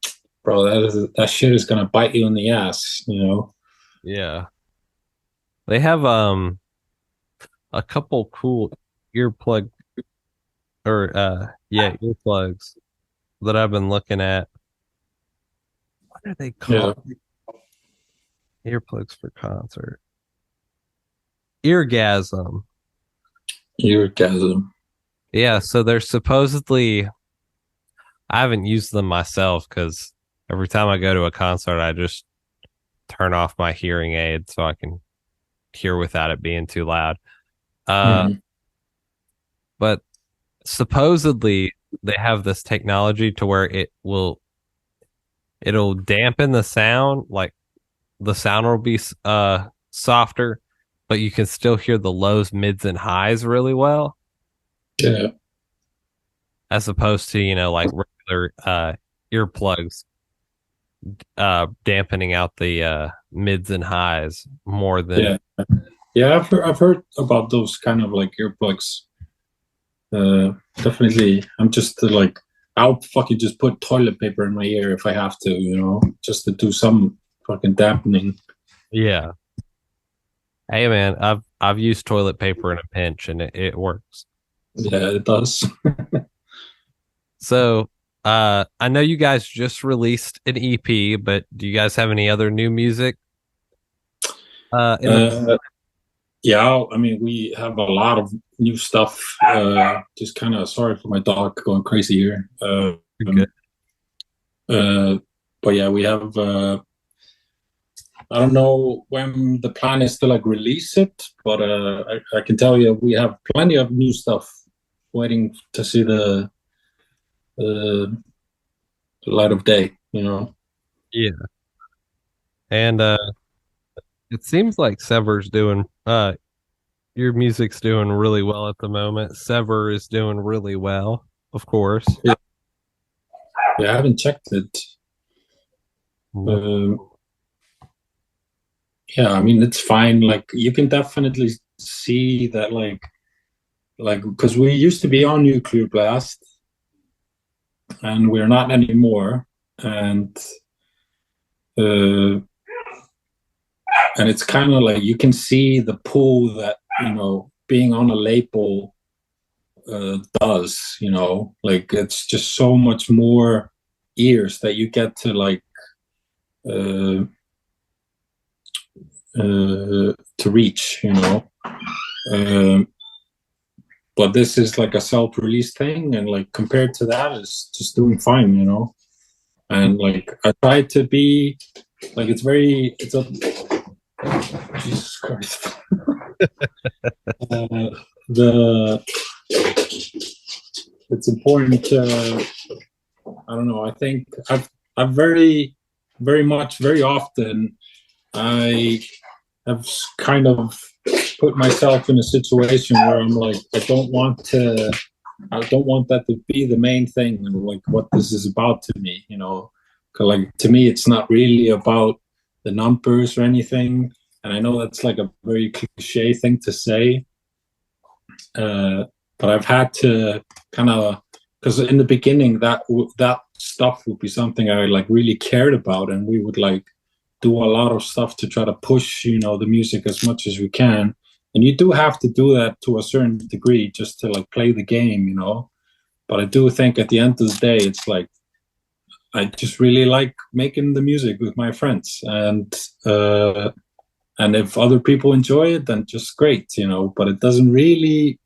bro, that shit is gonna bite you in the ass, you know. Yeah. They have a couple cool earplug or yeah, earplugs that I've been looking at. What are they called? Yeah, Earplugs for concert. Eargasm. eargasm. Yeah, so they're supposedly I haven't used them myself because every time I go to a concert, I just turn off my hearing aid so I can hear without it being too loud. Uh, Mm-hmm. but supposedly they have this technology to where it will it'll dampen the sound, like the sound will be softer, but you can still hear the lows, mids, and highs really well, Yeah, as opposed to, like regular earplugs dampening out the mids and highs more than. yeah, yeah. I've heard about those kind of like earplugs. Definitely. I'm just like, I'll fucking just put toilet paper in my ear if I have to, just to do some fucking dampening. Yeah. Hey man, I've used toilet paper in a pinch and it works. Yeah, it does. So I know you guys just released an EP, but do you guys have any other new music in the Uh, yeah, I mean, we have a lot of new stuff. Just kind of sorry for my dog going crazy here. good? Uh, but yeah, we have. I don't know when the plan is to like release it, but I can tell you we have plenty of new stuff waiting to see the light of day. Yeah. And it seems like Sever's doing your music's doing really well at the moment. Sever is doing really well, of course. Yeah, yeah, I haven't checked it. No. Um, yeah, I mean it's fine. Like you can definitely see that, like because we used to be on Nuclear Blast, and we're not anymore. And uh, and it's kind of like you can see the pull that being on a label does. Like it's just so much more ears that you get to like uh, to reach. Um, but this is like a self-release thing, and like compared to that, it's just doing fine. And like I try to be like it's a Jesus Christ. The It's important to I don't know. I think I've very much very often I have kind of put myself in a situation where I'm like I don't want that to be the main thing and like what this is about to me. 'Cause, like to me it's not really about the numbers or anything, and I know that's like a very cliche thing to say, uh, but I've had to kind of because in the beginning that stuff would be something I like really cared about, and we would like do a lot of stuff to try to push the music as much as we can, and you do have to do that to a certain degree just to like play the game. But I do think at the end of the day it's like I just really like making the music with my friends, and if other people enjoy it then just great. But it doesn't really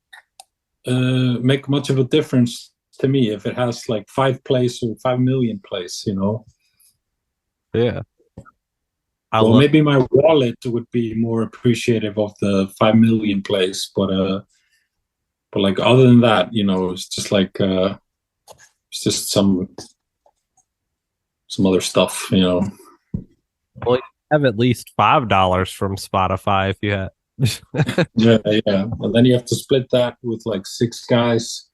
make much of a difference to me if it has like 5 plays or 5 million plays. Yeah. I Well, love maybe my wallet would be more appreciative of the 5 million plays, but like other than that, it's just like it's just some other stuff. well, you have at least $5 from Spotify if you had. Yeah, yeah. And then you have to split that with like 6 guys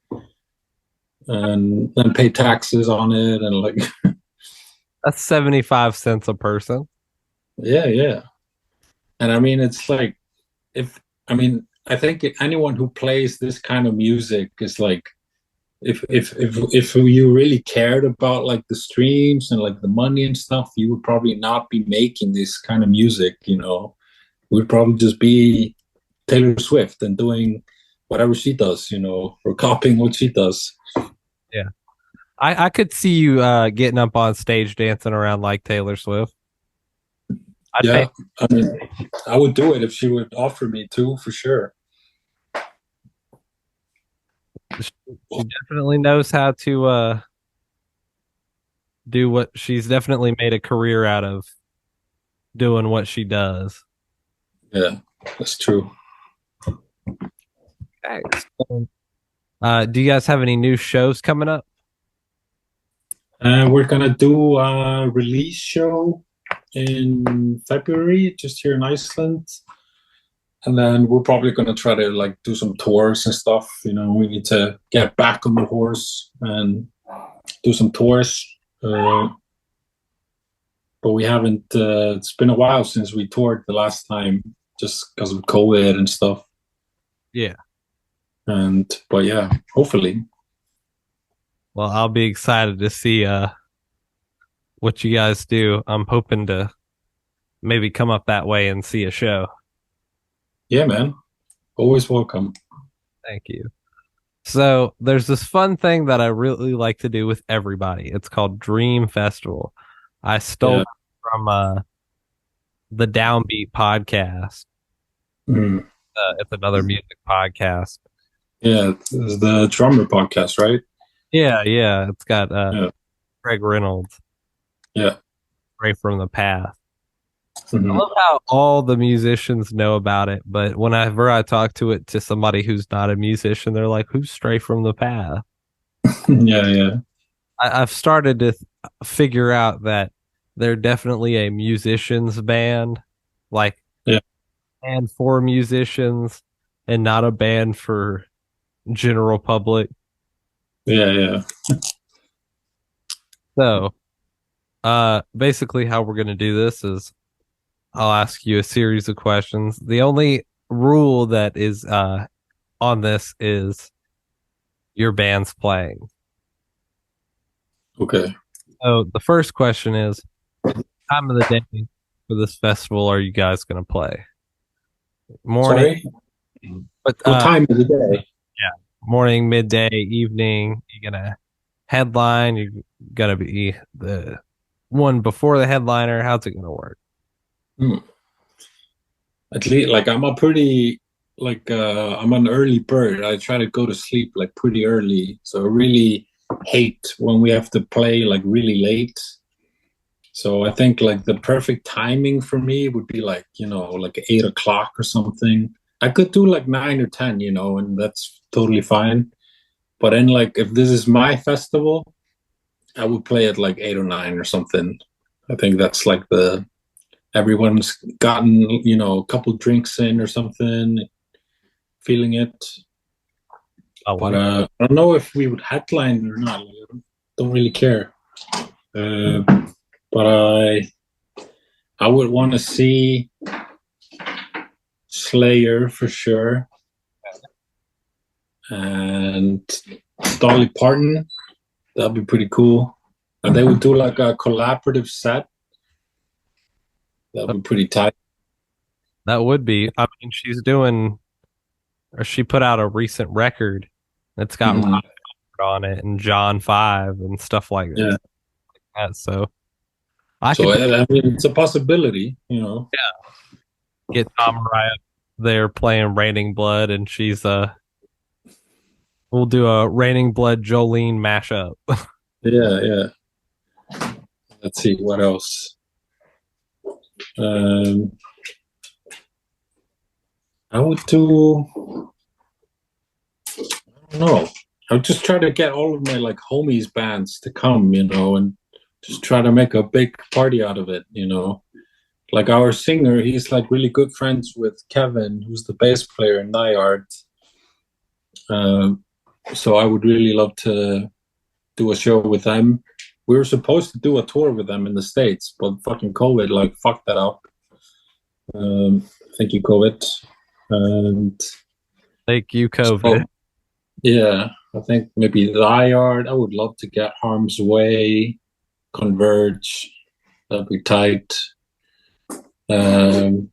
and then pay taxes on it and like That's 75 cents a person. yeah, yeah. And I mean it's like if I mean I think anyone who plays this kind of music is like if you really cared about like the streams and like the money and stuff, you would probably not be making this kind of music. We'd probably just be Taylor Swift and doing whatever she does, or copying what she does. Yeah. I could see you getting up on stage dancing around like Taylor Swift. I'd pay. Yeah, I mean, I would do it if she would offer me to, for sure. She definitely knows how to do what she's definitely made a career out of doing what she does. Yeah, that's true. Okay. So, do you guys have any new shows coming up? We're gonna do a release show in February, just here in Iceland, and then we're probably gonna try to like do some tours and stuff. We need to get back on the horse and do some tours. But we haven't. It's been a while since we toured the last time, just because of COVID and stuff. Yeah. But yeah, hopefully. Well, I'll be excited to see what you guys do. I'm hoping to maybe come up that way and see a show. Yeah, man. Always welcome. Thank you. So there's this fun thing that I really like to do with everybody. It's called Dream Festival. I stole Yeah. it from the Downbeat podcast. Mm. It's another music podcast. Yeah, it's the drummer podcast, right? Yeah, yeah. It's got Yeah. Craig Reynolds, Yeah. right from the path. I Hmm. love how all the musicians know about it, but whenever I talk to somebody who's not a musician, they're like, "Who's Stray from the Path?" Yeah, yeah. I've started to figure out that they're definitely a musicians band, like Yeah. band for musicians, and not a band for general public. Yeah, yeah. So, basically, how we're gonna do this is I'll ask you a series of questions. The only rule that is on this is your band's playing. Okay. So the first question is, time of the day for this festival are you guys going to play? Morning, Sorry. but What time of the day? yeah, morning, midday, evening. You're gonna headline. You're gonna be the one before the headliner. How's it gonna work? Hmm. At least, like, I'm a pretty, like, I'm an early bird. I try to go to sleep like pretty early. So I really hate when we have to play like really late. So I think like the perfect timing for me would be like 8 o'clock or something. I could do like 9 or 10, and that's totally fine. But then like if this is my festival, I would play at like 8 or 9 or something. I think that's like the everyone's gotten, a couple drinks in or something, feeling it. I But like. I don't know if we would headline or not. I don't really care. Uh, but I would want to see Slayer for sure, and Dolly Parton. That'd be pretty cool. And they would do like a collaborative set. That'd be pretty tight. That would be. I mean, she's doing, or she put out a recent record that's got Mhm. Robert on it and John Five and stuff like Yeah. that. So I So could I mean, it's a possibility. get Tom Mariah there playing Raining Blood, and she's we'll do a Raining Blood Jolene mashup. Yeah, yeah. Let's see what else. Um, I would do. I don't know. I would just try to get all of my like homies bands to come, and just try to make a big party out of it. Like our singer, he's like really good friends with Kevin, who's the bass player in Nyard. Um, so I would really love to do a show with them. We were supposed to do a tour with them in the States, but fucking COVID like fucked that up. Thank you, COVID. And Thank you, COVID. so, yeah, I think maybe Nyard. I would love to get Harm's Way, Converge. That'd be tight. Um,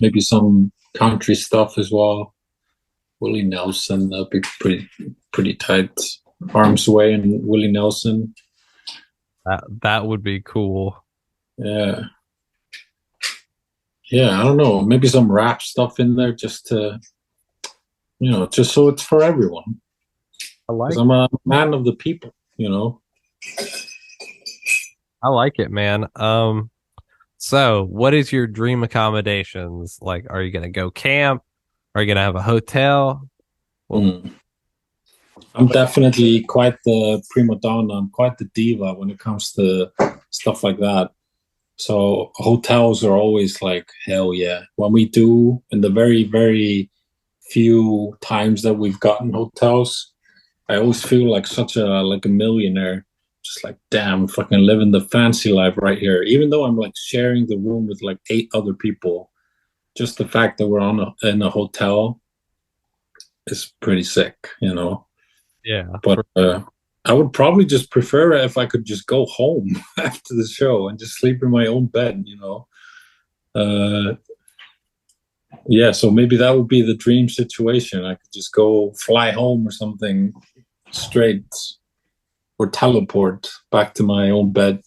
maybe some country stuff as well. Willie Nelson, that'd be pretty tight. Harm's Way and Willie Nelson. That would be cool. Yeah. Yeah, I don't know. Maybe some rap stuff in there just just so it's for everyone. I Because like I'm a man of the people. I like it, man. So what is your dream accommodations? Like, are you gonna go camp? Are you gonna have a hotel? Well, Mm. I'm definitely quite the prima donna. I'm quite the diva when it comes to stuff like that. So hotels are always like hell yeah. When we do, in the very, very few times that we've gotten hotels, I always feel like such a millionaire. Just like damn, fucking living the fancy life right here. Even though I'm like sharing the room with like eight other people, just the fact that we're in a hotel is pretty sick, you know. Yeah, But for I would probably just prefer it if I could just go home after the show and just sleep in my own bed, you know. Uh, yeah, so maybe that would be the dream situation. I could just go fly home or something straight or teleport back to my own bed.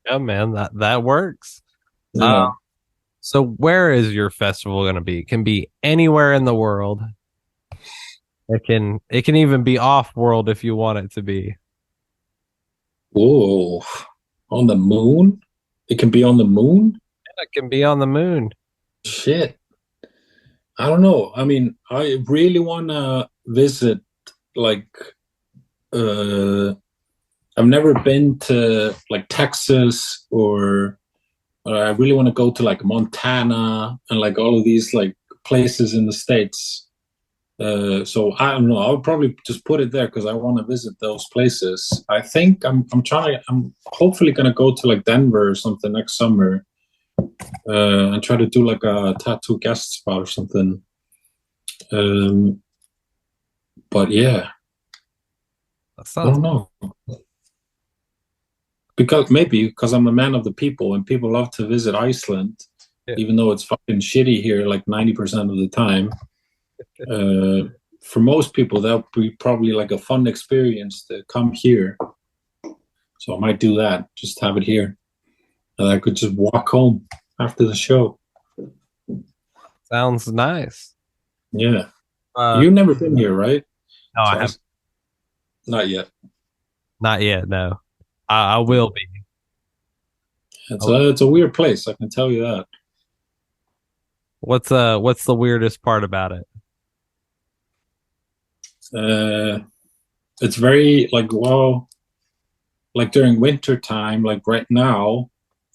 yeah, man, that works. Uh, Yeah. so where is your festival going to be? It can be anywhere in the world. It can even be off world if you want it to be. Whoa. On the moon? It can be on the moon? It can be on the moon. Shit. I don't know. I mean, I really want to visit like uh I've never been to like Texas or I really want to go to like Montana and like all of these like places in the States. So I don't know. I would probably just put it there because I want to visit those places. I think I'm hopefully gonna go to like Denver or something next summer and try to do like a tattoo guest spot or something. Um, but yeah, That I sounds don't know. Because maybe because I'm a man of the people and people love to visit Iceland, yeah. even though it's fucking shitty here like 90% of the time. Uh, for most people, that'll be probably like a fun experience to come here. So I might do that, just have it here. And I could just walk home after the show. Sounds nice. Yeah. Uh, You've never been here, right? no, I have Twice? Not yet. not yet. No, I will be. It's a weird place, I can tell you that. What's the weirdest part about it? Uh, it's very like well, like during winter time, like right now,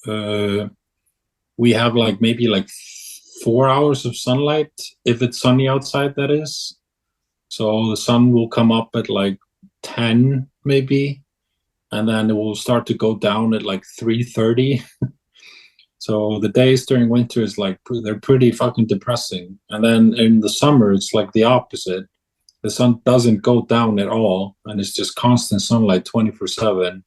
uh, we have like maybe like 4 hours of sunlight if it's sunny outside, that is. So the sun will come up at like 10 maybe, and then it will start to go down at like 3:30. So the days during winter is like they're pretty fucking depressing. And then in the summer it's like the opposite. The sun doesn't go down at all and it's just constant sunlight 24/7.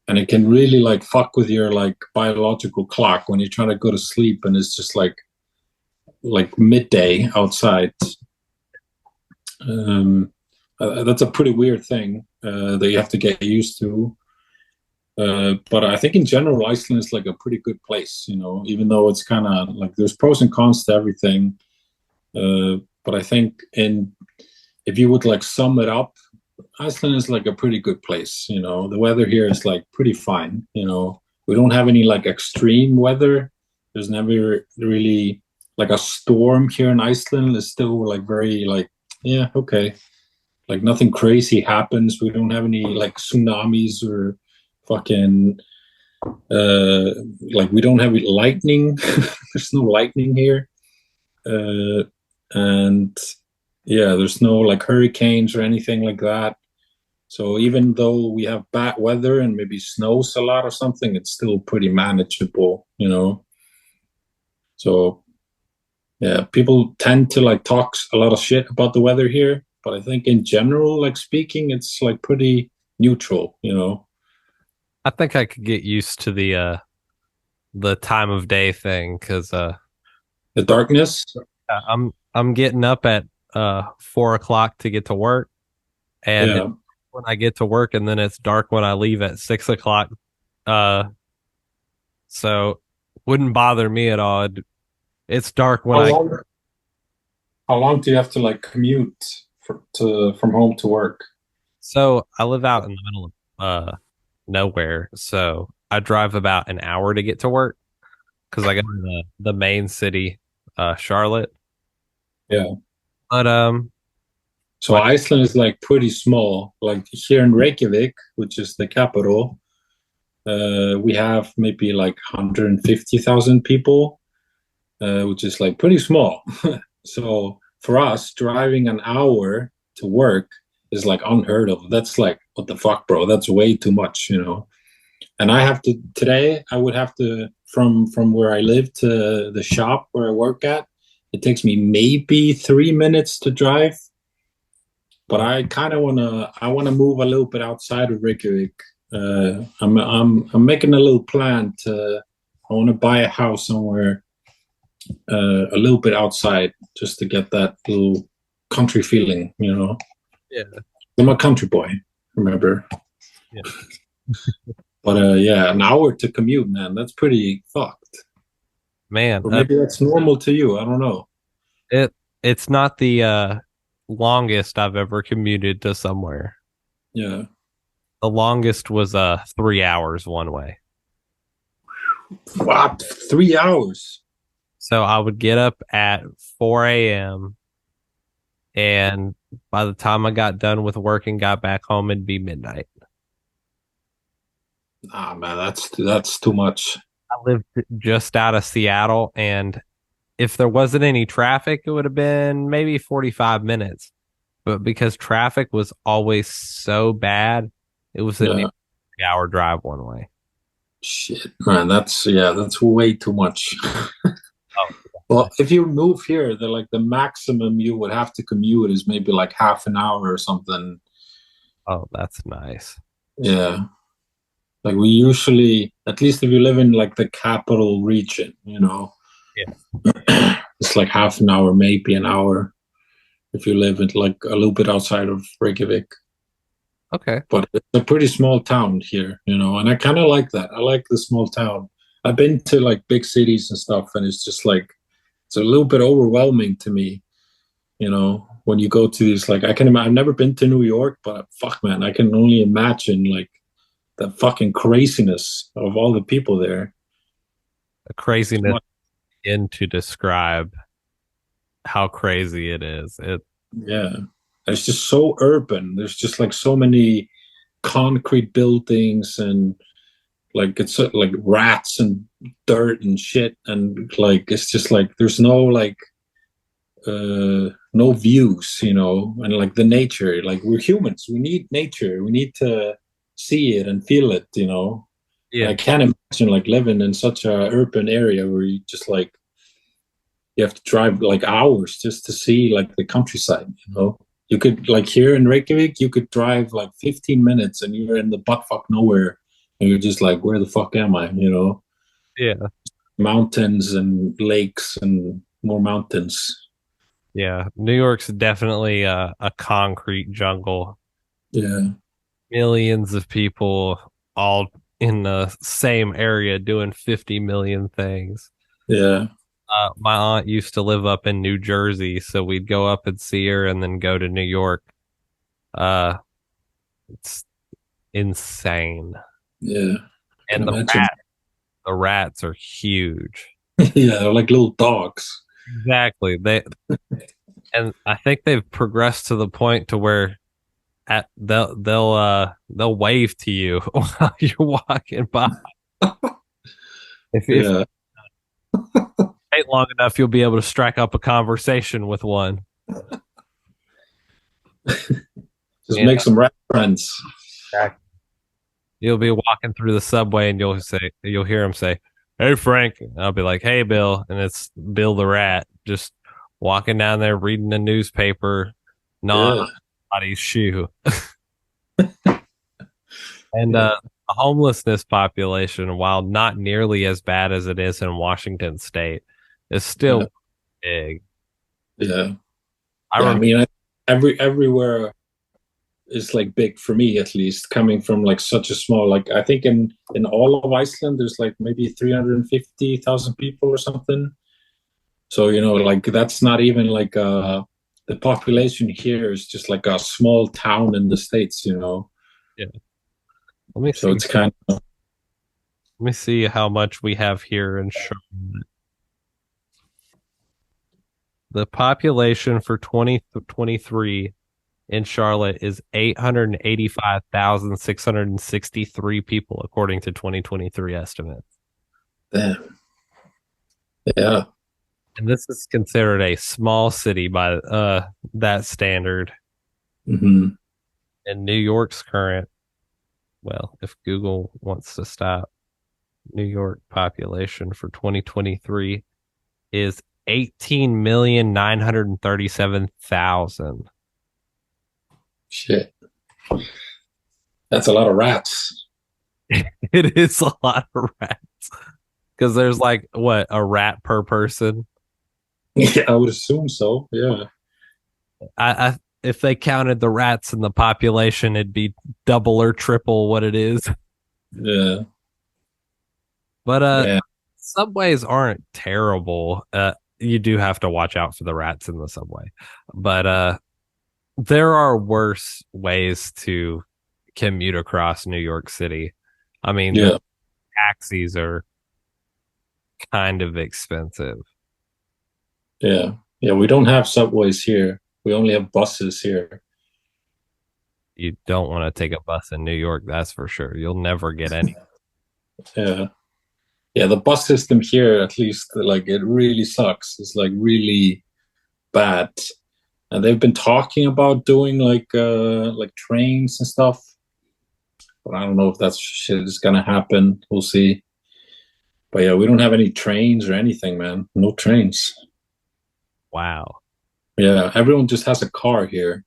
And it can really like fuck with your like biological clock when you're trying to go to sleep and it's just like midday outside. Um, that's a pretty weird thing that you have to get used to. But I think in general, Iceland is like a pretty good place, you know, even though it's kind of like there's pros and cons to everything. But I think if you would like sum it up, Iceland is like a pretty good place, you know. The weather here is like pretty fine, you know. We don't have any like extreme weather. There's never really like a storm here in Iceland. It's still like very like yeah, okay. Like nothing crazy happens. We don't have any like tsunamis or fucking uh like we don't have lightning. There's no lightning here. Uh and yeah, there's no like hurricanes or anything like that. So even though we have bad weather and maybe snows a lot or something, it's still pretty manageable, you know. So yeah, people tend to like talk a lot of shit about the weather here, but I think in general, like speaking, it's like pretty neutral, you know. I think I could get used to the time of day thing because The darkness, I'm getting up at 4 o'clock to get to work, and yeah. when I get to work, and then it's dark when I leave at 6 o'clock. Uh, so wouldn't bother me at all. It's dark when How I long? How long do you have to like commute to from home to work? so I live out in the middle of nowhere, so I drive about an hour to get to work because I go to the main city, Charlotte. Yeah. But So What? Iceland is like pretty small. Like here in Reykjavik, which is the capital, we have maybe like 150,000 people, which is like pretty small. So for us, driving an hour to work is like unheard of. That's like, what the fuck, bro? That's way too much, you know. And I have to today. I would have to from where I live to the shop where I work at. It takes me maybe 3 minutes to drive, but I kind of wanna I wanna move a little bit outside of Reykjavik. I'm making a little plan to I want to buy a house somewhere a little bit outside just to get that little country feeling, you know. Yeah, I'm a country boy, remember? yeah, But yeah, an hour to commute, man, that's pretty fucked. man. Or maybe that's normal to you. I don't know. It it's not the longest I've ever commuted to somewhere. Yeah. The longest was 3 hours one way. What? 3 hours? So I would get up at 4 a.m. and by the time I got done with work and got back home, it'd be midnight. Ah, man, that's too much. I lived just out of Seattle, and if there wasn't any traffic, it would have been maybe 45 minutes. But because traffic was always so bad, it was a Yeah. near 3 hour drive one way. Shit, man, that's yeah, that's way too much. Oh, Well, if you move here, the maximum you would have to commute is maybe like half an hour or something. oh, that's nice. Yeah. Like we usually, at least if you live in like the capital region, you know, Yeah. it's like half an hour, maybe an hour if you live in like a little bit outside of Reykjavik. Okay. But it's a pretty small town here, you know, and I kind of like that. I like the small town. I've been to like big cities and stuff, and it's just like it's a little bit overwhelming to me, you know, when you go to these like I've never been to New York, but fuck, man, I can only imagine like the fucking craziness of all the people there. A craziness in to describe how crazy it is. Yeah, it's just so urban. There's just like so many concrete buildings and like it's like rats and dirt and shit and like it's just like there's no like no views, you know, and like the nature, like we're humans, we need nature, we need to see it and feel it, you know. And Yeah. I can't imagine like living in such a urban area where you just like you have to drive like hours just to see like the countryside, you know. You could like here in Reykjavik, you could drive like 15 minutes and you're in the buttfuck nowhere and you're just like, where the fuck am I? You know, Yeah. mountains and lakes and more mountains. Yeah. New York's definitely a concrete jungle. Yeah, Millions of people all in the same area doing 50 million things. yeah, My aunt used to live up in New Jersey, so we'd go up and see her and then go to New York. Uh, it's insane. yeah. I can And imagine. the rats are huge. Yeah, they're like little dogs. Exactly. And I think they've progressed to the point to where they'll wave to you while you're walking by. If you Yeah, wait long enough, you'll be able to strike up a conversation with one. just Yeah, make some rat friends. you'll be walking through the subway and you'll hear him say, "Hey Frank," and I'll be like, "Hey Bill," and it's Bill the rat just walking down there reading the newspaper, gnawing Yeah, on somebody's shoe. And yeah, the homelessness population, while not nearly as bad as it is in Washington State, is yeah, still big. yeah. I Yeah, I remember, mean, everywhere is like big for me at least, coming from like such a small like I think in all of Iceland there's like maybe 350,000 people or something. So you know, like that's not even like the population here is just like a small town in the States, you know. yeah. Let me So see. it's kind of Let me see how much we have here in Charlotte. The population for 2023 in Charlotte is 885,663 people, according to 2023 estimates. Damn. Yeah. And this is considered a small city by that standard. Hmm. And New York's current, well, if Google wants to stop, New York population for 2023 is 18,937,000. Shit. That's a lot of rats. It is a lot of rats because there's like what a rat per person. Yeah, I would assume so. Yeah. I if they counted the rats in the population, it'd be double or triple what it is. Yeah. But Yeah. subways aren't terrible. You do have to watch out for the rats in the subway, but there are worse ways to commute across New York City. I mean, the Yeah. taxis are kind of expensive. Yeah. Yeah. We don't have subways here. We only have buses here. You don't want to take a bus in New York, that's for sure. You'll never get any. Yeah. Yeah. The bus system here, at least, like it really sucks. It's like really bad. And they've been talking about doing like trains and stuff. But I don't know if that shit is gonna happen. We'll see. But yeah, we don't have any trains or anything, man. No trains. Wow. Yeah, everyone just has a car here.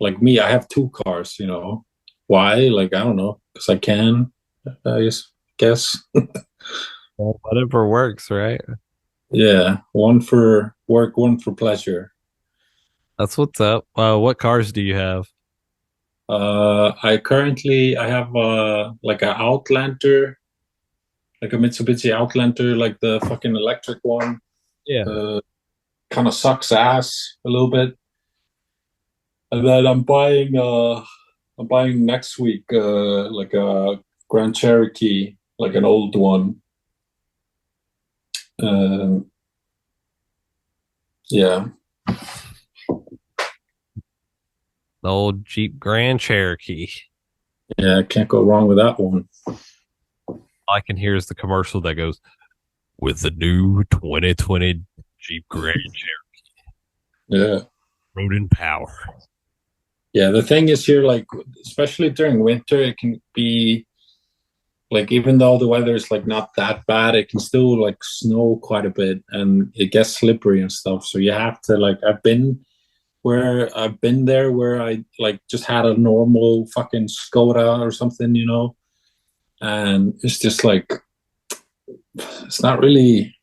Like me, I have two cars. Why? Like, I don't know. Because I can, I guess. Well, whatever works, right? Yeah, one for work, one for pleasure. That's what's up. What cars do you have? I have like a Outlander, like a Mitsubishi Outlander, like the fucking electric one. Yeah. Uh, Kind of sucks ass a little bit. And then I'm buying next week like a Grand Cherokee, like an old one. Um, yeah, The old Jeep Grand Cherokee. yeah, can't go wrong with that one. All I can hear is the commercial that goes with the new 2020 Jeep Grand Cherokee Yeah, Road and Power. yeah. The thing is here, like especially during winter, it can be like even though the weather is like not that bad, it can still like snow quite a bit and it gets slippery and stuff. So you have to like I've been there where I like just had a normal fucking Skoda or something. And it's just like it's not really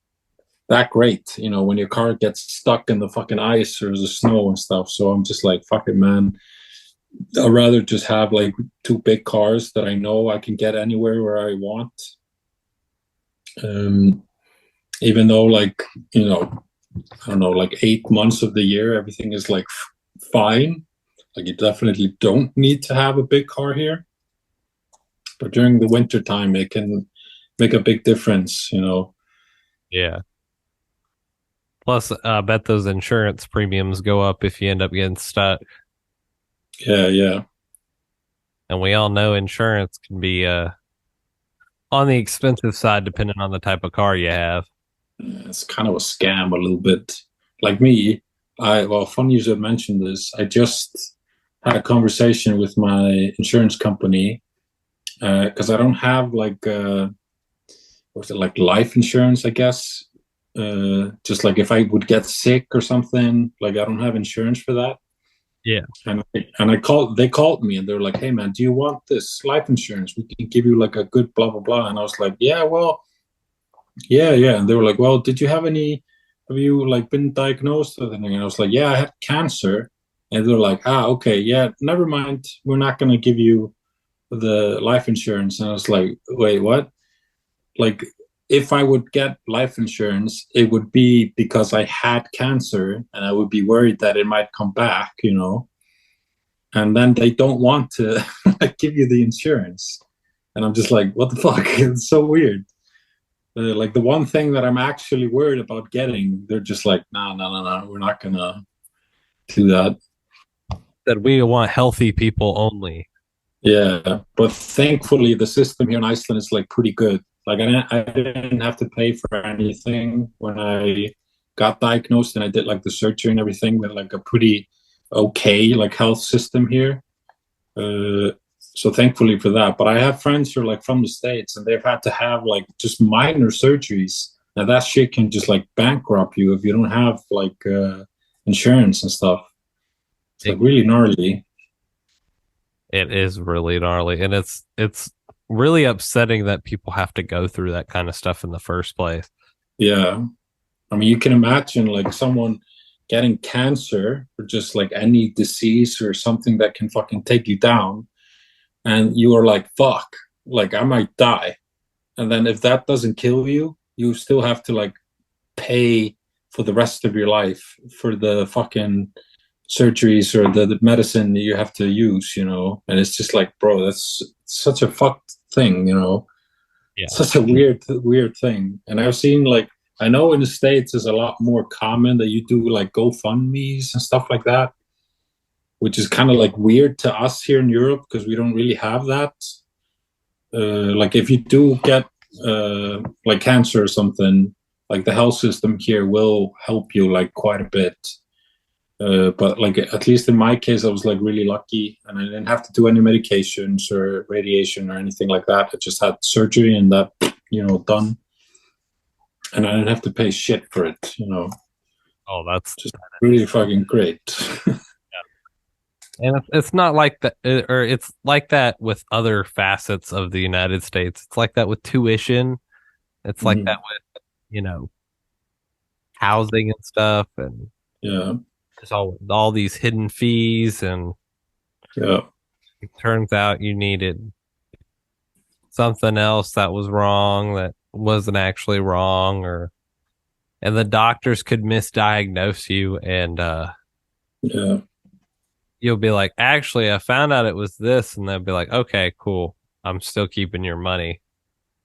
that great, when your car gets stuck in the fucking ice or the snow and stuff. So I'm just like, fuck it, man. I'd rather just have like two big cars that I know I can get anywhere where I want. Um, Even though I don't know, like 8 months of the year, everything is like fine. Like you definitely don't need to have a big car here. But during the winter time, it can make a big difference. Yeah. Plus, I bet those insurance premiums go up if you end up getting stuck. Yeah, yeah. And we all know insurance can be on the expensive side depending on the type of car you have. It's kind of a scam a little bit. Like me, well, funny you should mention this. I just had a conversation with my insurance company because I don't have like what's it like life insurance, I guess. Just like if I would get sick or something, like I don't have insurance for that. Yeah. And they called me and they were like, "Hey man, do you want this life insurance? We can give you like a good blah blah blah." And I was like, "Yeah, well, yeah, yeah." And they were like, "Well, have you like been diagnosed with anything?" And I was like, "Yeah, I had cancer." And they're like, "Ah, okay, yeah, never mind. We're not gonna give you the life insurance." And I was like, "Wait, what?" Like, if I would get life insurance, it would be because I had cancer and I would be worried that it might come back. And then they don't want to like, give you the insurance. And I'm just like, what the fuck? It's so weird. Like the one thing that I'm actually worried about getting, they're just like, no, no, no, no, we're not gonna do that. That we want healthy people only. Yeah, but thankfully the system here in Iceland is like pretty good. Like I didn't have to pay for anything when I got diagnosed, and I did like the surgery and everything with like a pretty okay like health system here. Uh, so thankfully for that. But I have friends who are like from the States, and they've had to have like just minor surgeries. Now that shit can just like bankrupt you if you don't have like insurance and stuff. It's like It, really gnarly. it is really gnarly, and it's really upsetting that people have to go through that kind of stuff in the first place. Yeah. I mean, you can imagine like someone getting cancer or just like any disease or something that can fucking take you down. And you are like, fuck, like I might die. And then if that doesn't kill you, you still have to like pay for the rest of your life for the fucking surgeries or the medicine you have to use, you know? And it's just like, bro, that's such a fucked thing, you know? Yeah. Such a weird thing. And I've seen like I know in the States it's a lot more common that you do like GoFundMe's and stuff like that, which is kind of like weird to us here in Europe because we don't really have that. Like if you do get like cancer or something, like the health system here will help you like quite a bit. But like at least in my case, I was like really lucky, and I didn't have to do any medications or radiation or anything like that. I just had surgery and that, done, and I didn't have to pay shit for it. Oh, that's Just really fucking great. and it's not like that, or it's like that with other facets of the United States. It's like that with tuition. It's like that Mhm. with, you know, housing and stuff, and Yeah, there's all these hidden fees, and yeah, it turns out you needed something else that was wrong that wasn't actually wrong, or and the doctors could misdiagnose you, and yeah, you'll be like, actually, I found out it was this, and they'll be like, okay, cool, I'm still keeping your money.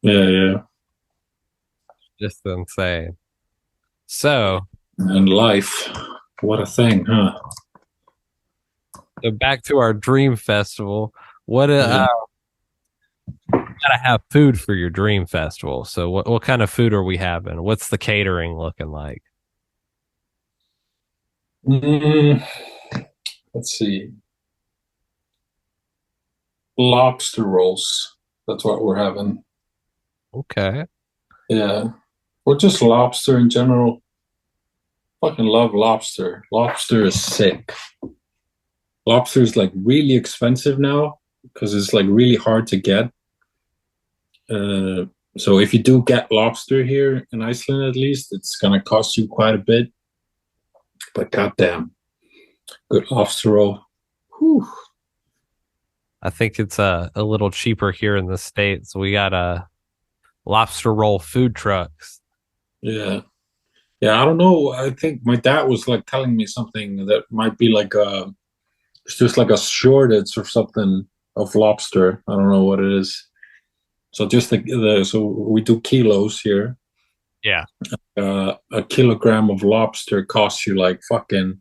yeah, yeah. Just insane. So, And life, what a thing, huh? so back to our dream festival. What Yeah. gotta have food for your dream festival. So what kind of food are we having? What's the catering looking like? Mm, let's see. Lobster rolls. That's what we're having. Okay. Yeah. Or just lobster in general. Fucking love lobster. Lobster is sick. Lobster is like really expensive now because it's like really hard to get. Uh, so if you do get lobster here in Iceland, at least, it's gonna cost you quite a bit. But goddamn, good lobster roll. Whew. I think it's a little cheaper here in the States. We got lobster roll food trucks. Yeah. Yeah, I don't know. I think my dad was like telling me something that might be like it's just like a shortage or something of lobster. I don't know what it is. So just so we do kilos here. Yeah. A kilogram of lobster costs you like fucking,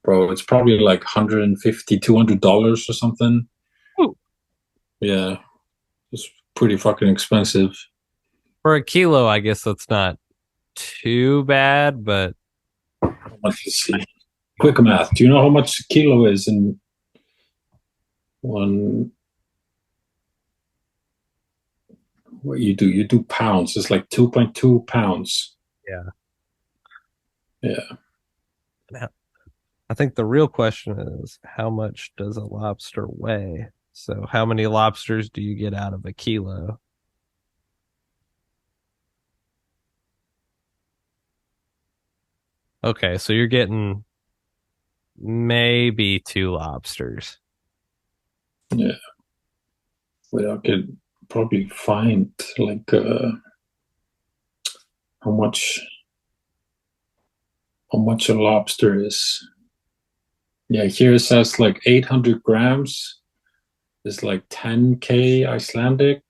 bro. It's probably like 150, $200 or something. Ooh. Yeah, it's pretty fucking expensive. For a kilo, I guess that's not too bad, but How much? Let's see. Quick math. Do you know how much a kilo is in one? What you do? You do pounds. It's like 2.2 pounds. yeah. Yeah. I think the real question is how much does a lobster weigh? So how many lobsters do you get out of a kilo? Okay, so you're getting maybe two lobsters. Yeah. But I could probably find like how much how much a lobster is. Yeah, here it says like 800 grams is like 10K Icelandic,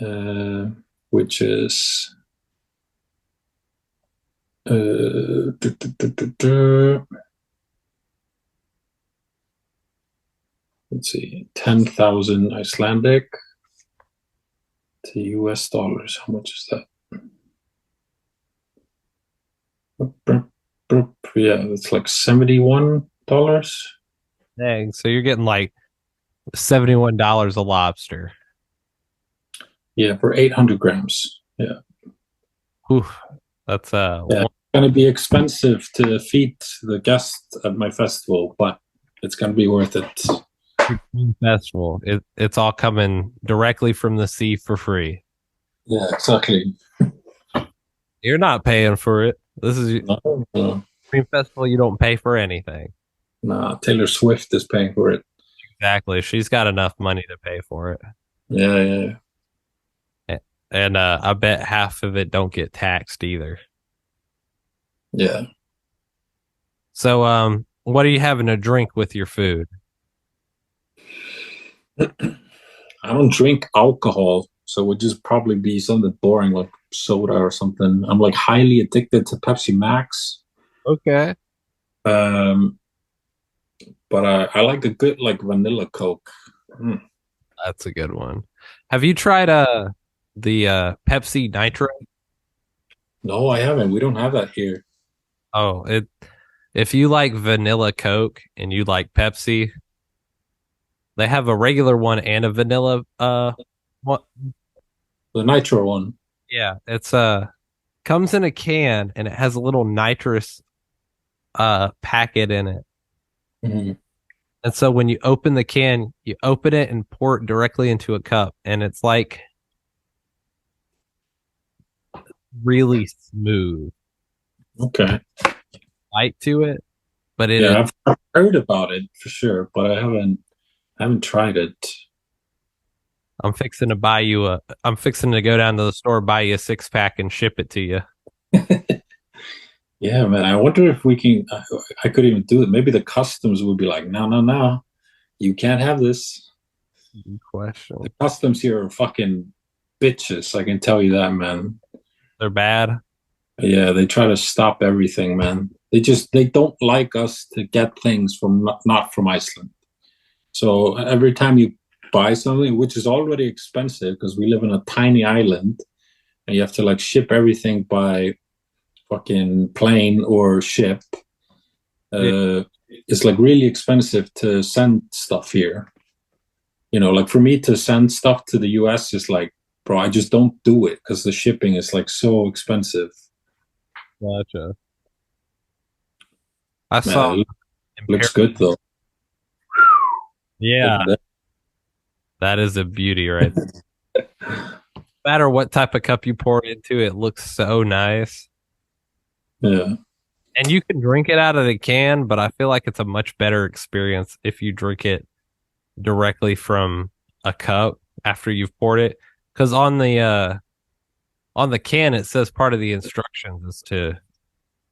uh, which is uh, duh, duh, duh, duh, duh. let's see, 10,000 Icelandic to US dollars. How much is that? Yeah, it's like $71. Dang. So you're getting like $71 a lobster. Yeah, for 800 grams. Yeah. Whew, that's Yeah. It's going to be expensive to feed the guests at my festival, but it's going to be worth it. festival. It's all coming directly from the sea for free. Yeah, exactly. You're not paying for it. This is No, no, Dream Festival. You don't pay for anything. no, Taylor Swift is paying for it. Exactly. She's got enough money to pay for it. Yeah, yeah, And I bet half of it don't get taxed either. yeah. So what are you having to drink with your food? I don't drink alcohol, so it would just probably be something boring like soda or something. I'm like highly addicted to Pepsi Max. Okay. Um, but I like a good like vanilla Coke. Mm. That's a good one. Have you tried the Pepsi Nitro? No, I haven't. We don't have that here. Oh, it if you like vanilla Coke and you like Pepsi, they have a regular one and a vanilla what The nitro one. yeah, it's comes in a can and it has a little nitrous packet in it. Mhm. And so when you open the can, you open it and pour it directly into a cup and it's like really smooth Okay. bite to it, but it is Yeah, I've heard about it for sure, but I haven't tried it. I'm fixing to go down to the store, buy you a 6 pack and ship it to you. Yeah, man. I wonder if we can. I could even do it. Maybe the customs would be like, no, no, no, you can't have this. Good The question. customs here are fucking bitches. I can tell you that, man. They're bad. Yeah, they try to stop everything, man. They don't like us to get things from not from Iceland. So every time you buy something, which is already expensive because we live in a tiny island and you have to like ship everything by fucking plane or ship, Yeah. uh, it's like really expensive to send stuff here. Like for me to send stuff to the US is like, bro, I just don't do it because the shipping is like so expensive. Gotcha. I saw Man, it looks Imperial. good though. Look Yeah, at that. that is a beauty right there. No matter what type of cup you pour it into, it looks so nice. Yeah. And you can drink it out of the can, but I feel like it's a much better experience if you drink it directly from a cup after you've poured it. Because on the can it says part of the instructions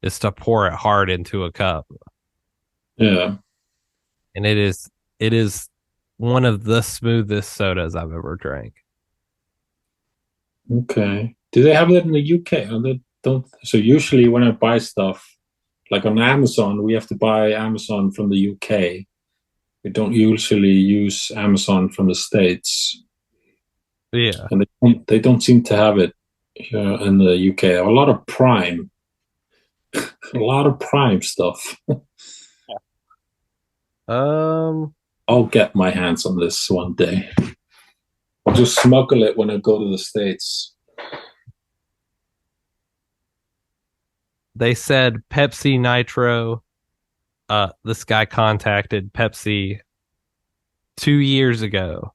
is to pour it hard into a cup. Yeah. And it is one of the smoothest sodas I've ever drank. Okay. Do they have that in the UK? Or they don't. So usually when I buy stuff, like on Amazon, we have to buy Amazon from the UK. We don't usually use Amazon from the States, Yeah. and they don't seem to have it here in the UK. A lot of Prime stuff. Um I'll get my hands on this one day. I'll just smuggle it when I go to the States. they said Pepsi Nitro. This guy contacted Pepsi 2 years ago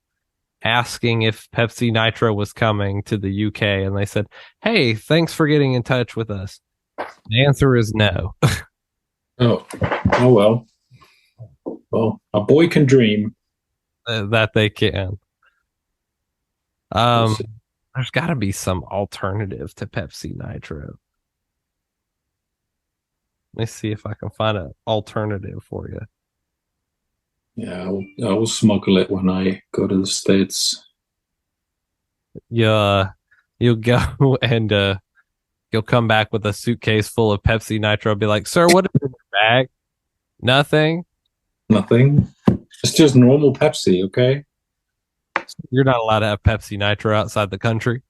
asking if Pepsi Nitro was coming to the UK, and they said, "Hey, thanks for getting in touch with us." The answer is no. Oh, oh well. Well, a boy can dream. That they can. We'll Um, see. there's got to be some alternative to Pepsi Nitro. Let me see if I can find an alternative for you. Yeah, I will smuggle it when I go to the States. Yeah, you'll go and you'll come back with a suitcase full of Pepsi Nitro. Be like, "Sir, what is in your bag?" Nothing. Nothing. It's just normal Pepsi, okay? You're not allowed to have Pepsi Nitro outside the country.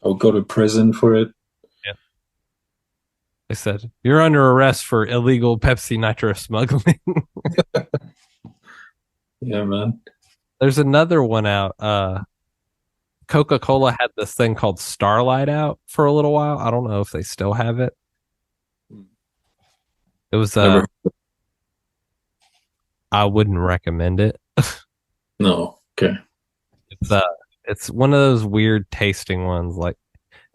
I'll go to prison for it. Yeah. They said you're under arrest for illegal Pepsi Nitro smuggling. Yeah, man. There's another one out. Coca-Cola had this thing called Starlight out for a little while. I don't know if they still have it. It was Never. I wouldn't recommend it. No. Okay. It's it's one of those weird tasting ones. Like,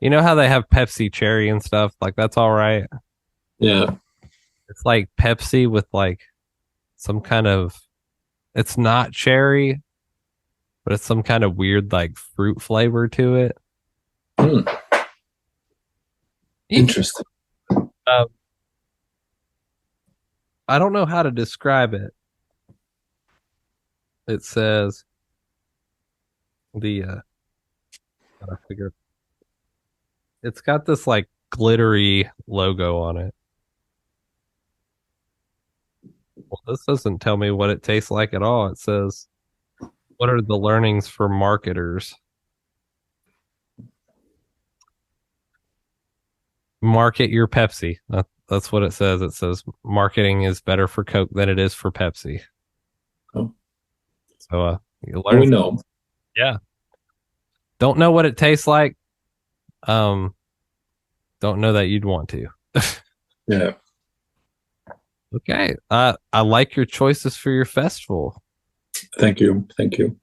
you know how they have Pepsi Cherry and stuff? Like, that's all right. Yeah. It's like Pepsi with like some kind of, it's not cherry, but it's some kind of weird like fruit flavor to it. Hmm. Interesting. I don't know how to describe it. It says gotta figure. It's got this like glittery logo on it. Well, this doesn't tell me what it tastes like at all. It says, what are the learnings for marketers? Market your Pepsi. That's what it says. It says marketing is better for Coke than it is for Pepsi. Oh. So you learn. We know. Yeah. Don't know what it tastes like. Don't know that you'd want to. Yeah. Okay. I like your choices for your festival. Thank you. Thank you.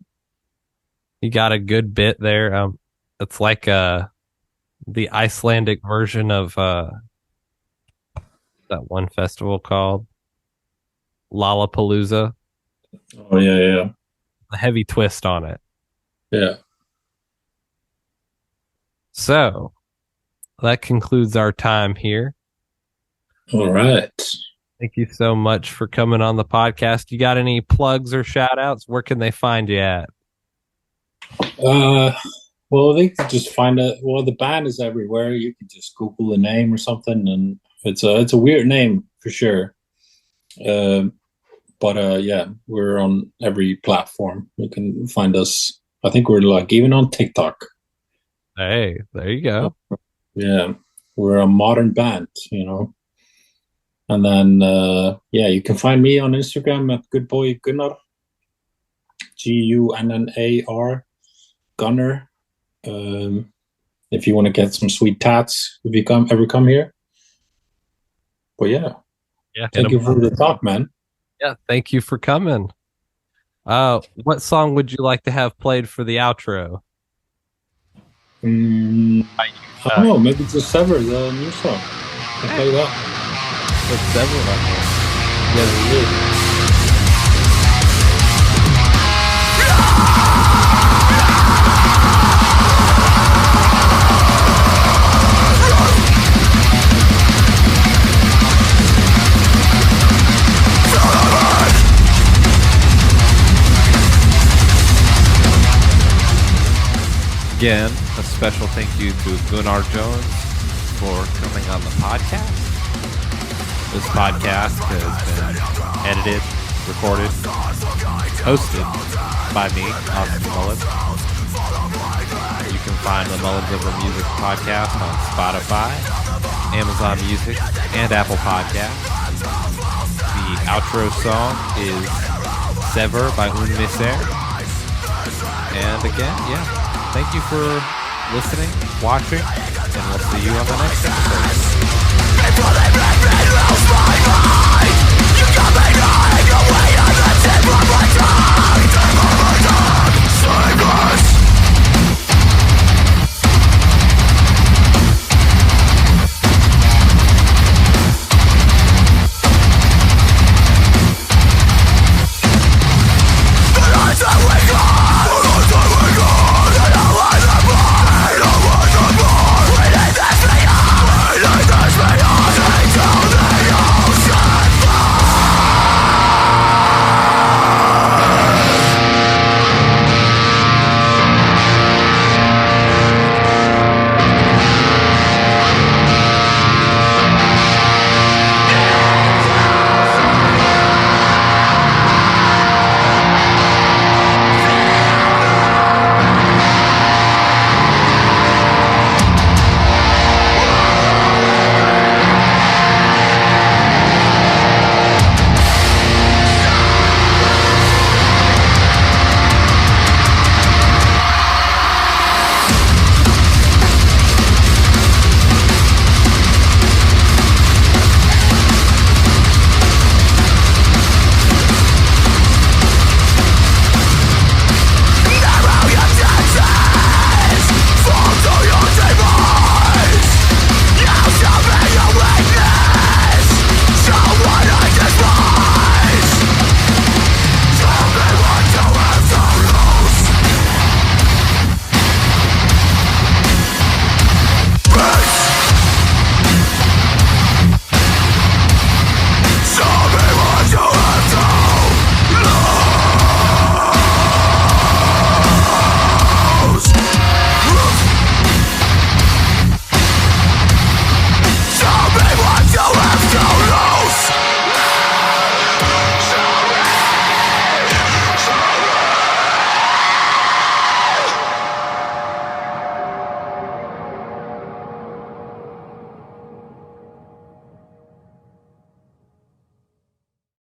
You got a good bit there. It's like the Icelandic version of that one festival called Lollapalooza. Oh yeah, yeah. A heavy twist on it. Yeah. So that concludes our time here. All right. Thank you so much for coming on the podcast. You got any plugs or shout outs? Where can they find you at? Well, they could just find it. Well, the band is everywhere. You can just Google the name or something, and it's a weird name for sure. But yeah, we're on every platform. You can find us. I think we're like even on TikTok. Hey, there you go. Yeah, we're a modern band, you know. And then yeah, you can find me on Instagram at goodboy Gunnar, Gunnar, Gunnar. If you want to get some sweet tats, if you ever come here. But yeah, thank you for the talk, man. Yeah, thank you for coming. What song would you like to have played for the outro? I don't know, maybe just Sever, the new song. I'll play that. Let's Sever that. Yeah, we did. Again, a special thank you to Gunnar Jones for coming on the podcast. This podcast has been edited, recorded, hosted by me, Austin Mullins. You can find the Mullins Over Music podcast on Spotify, Amazon Music, and Apple Podcasts. The outro song is Sever by Une Misere. And again, yeah. Thank you for listening, watching, and we'll see you on the next episode.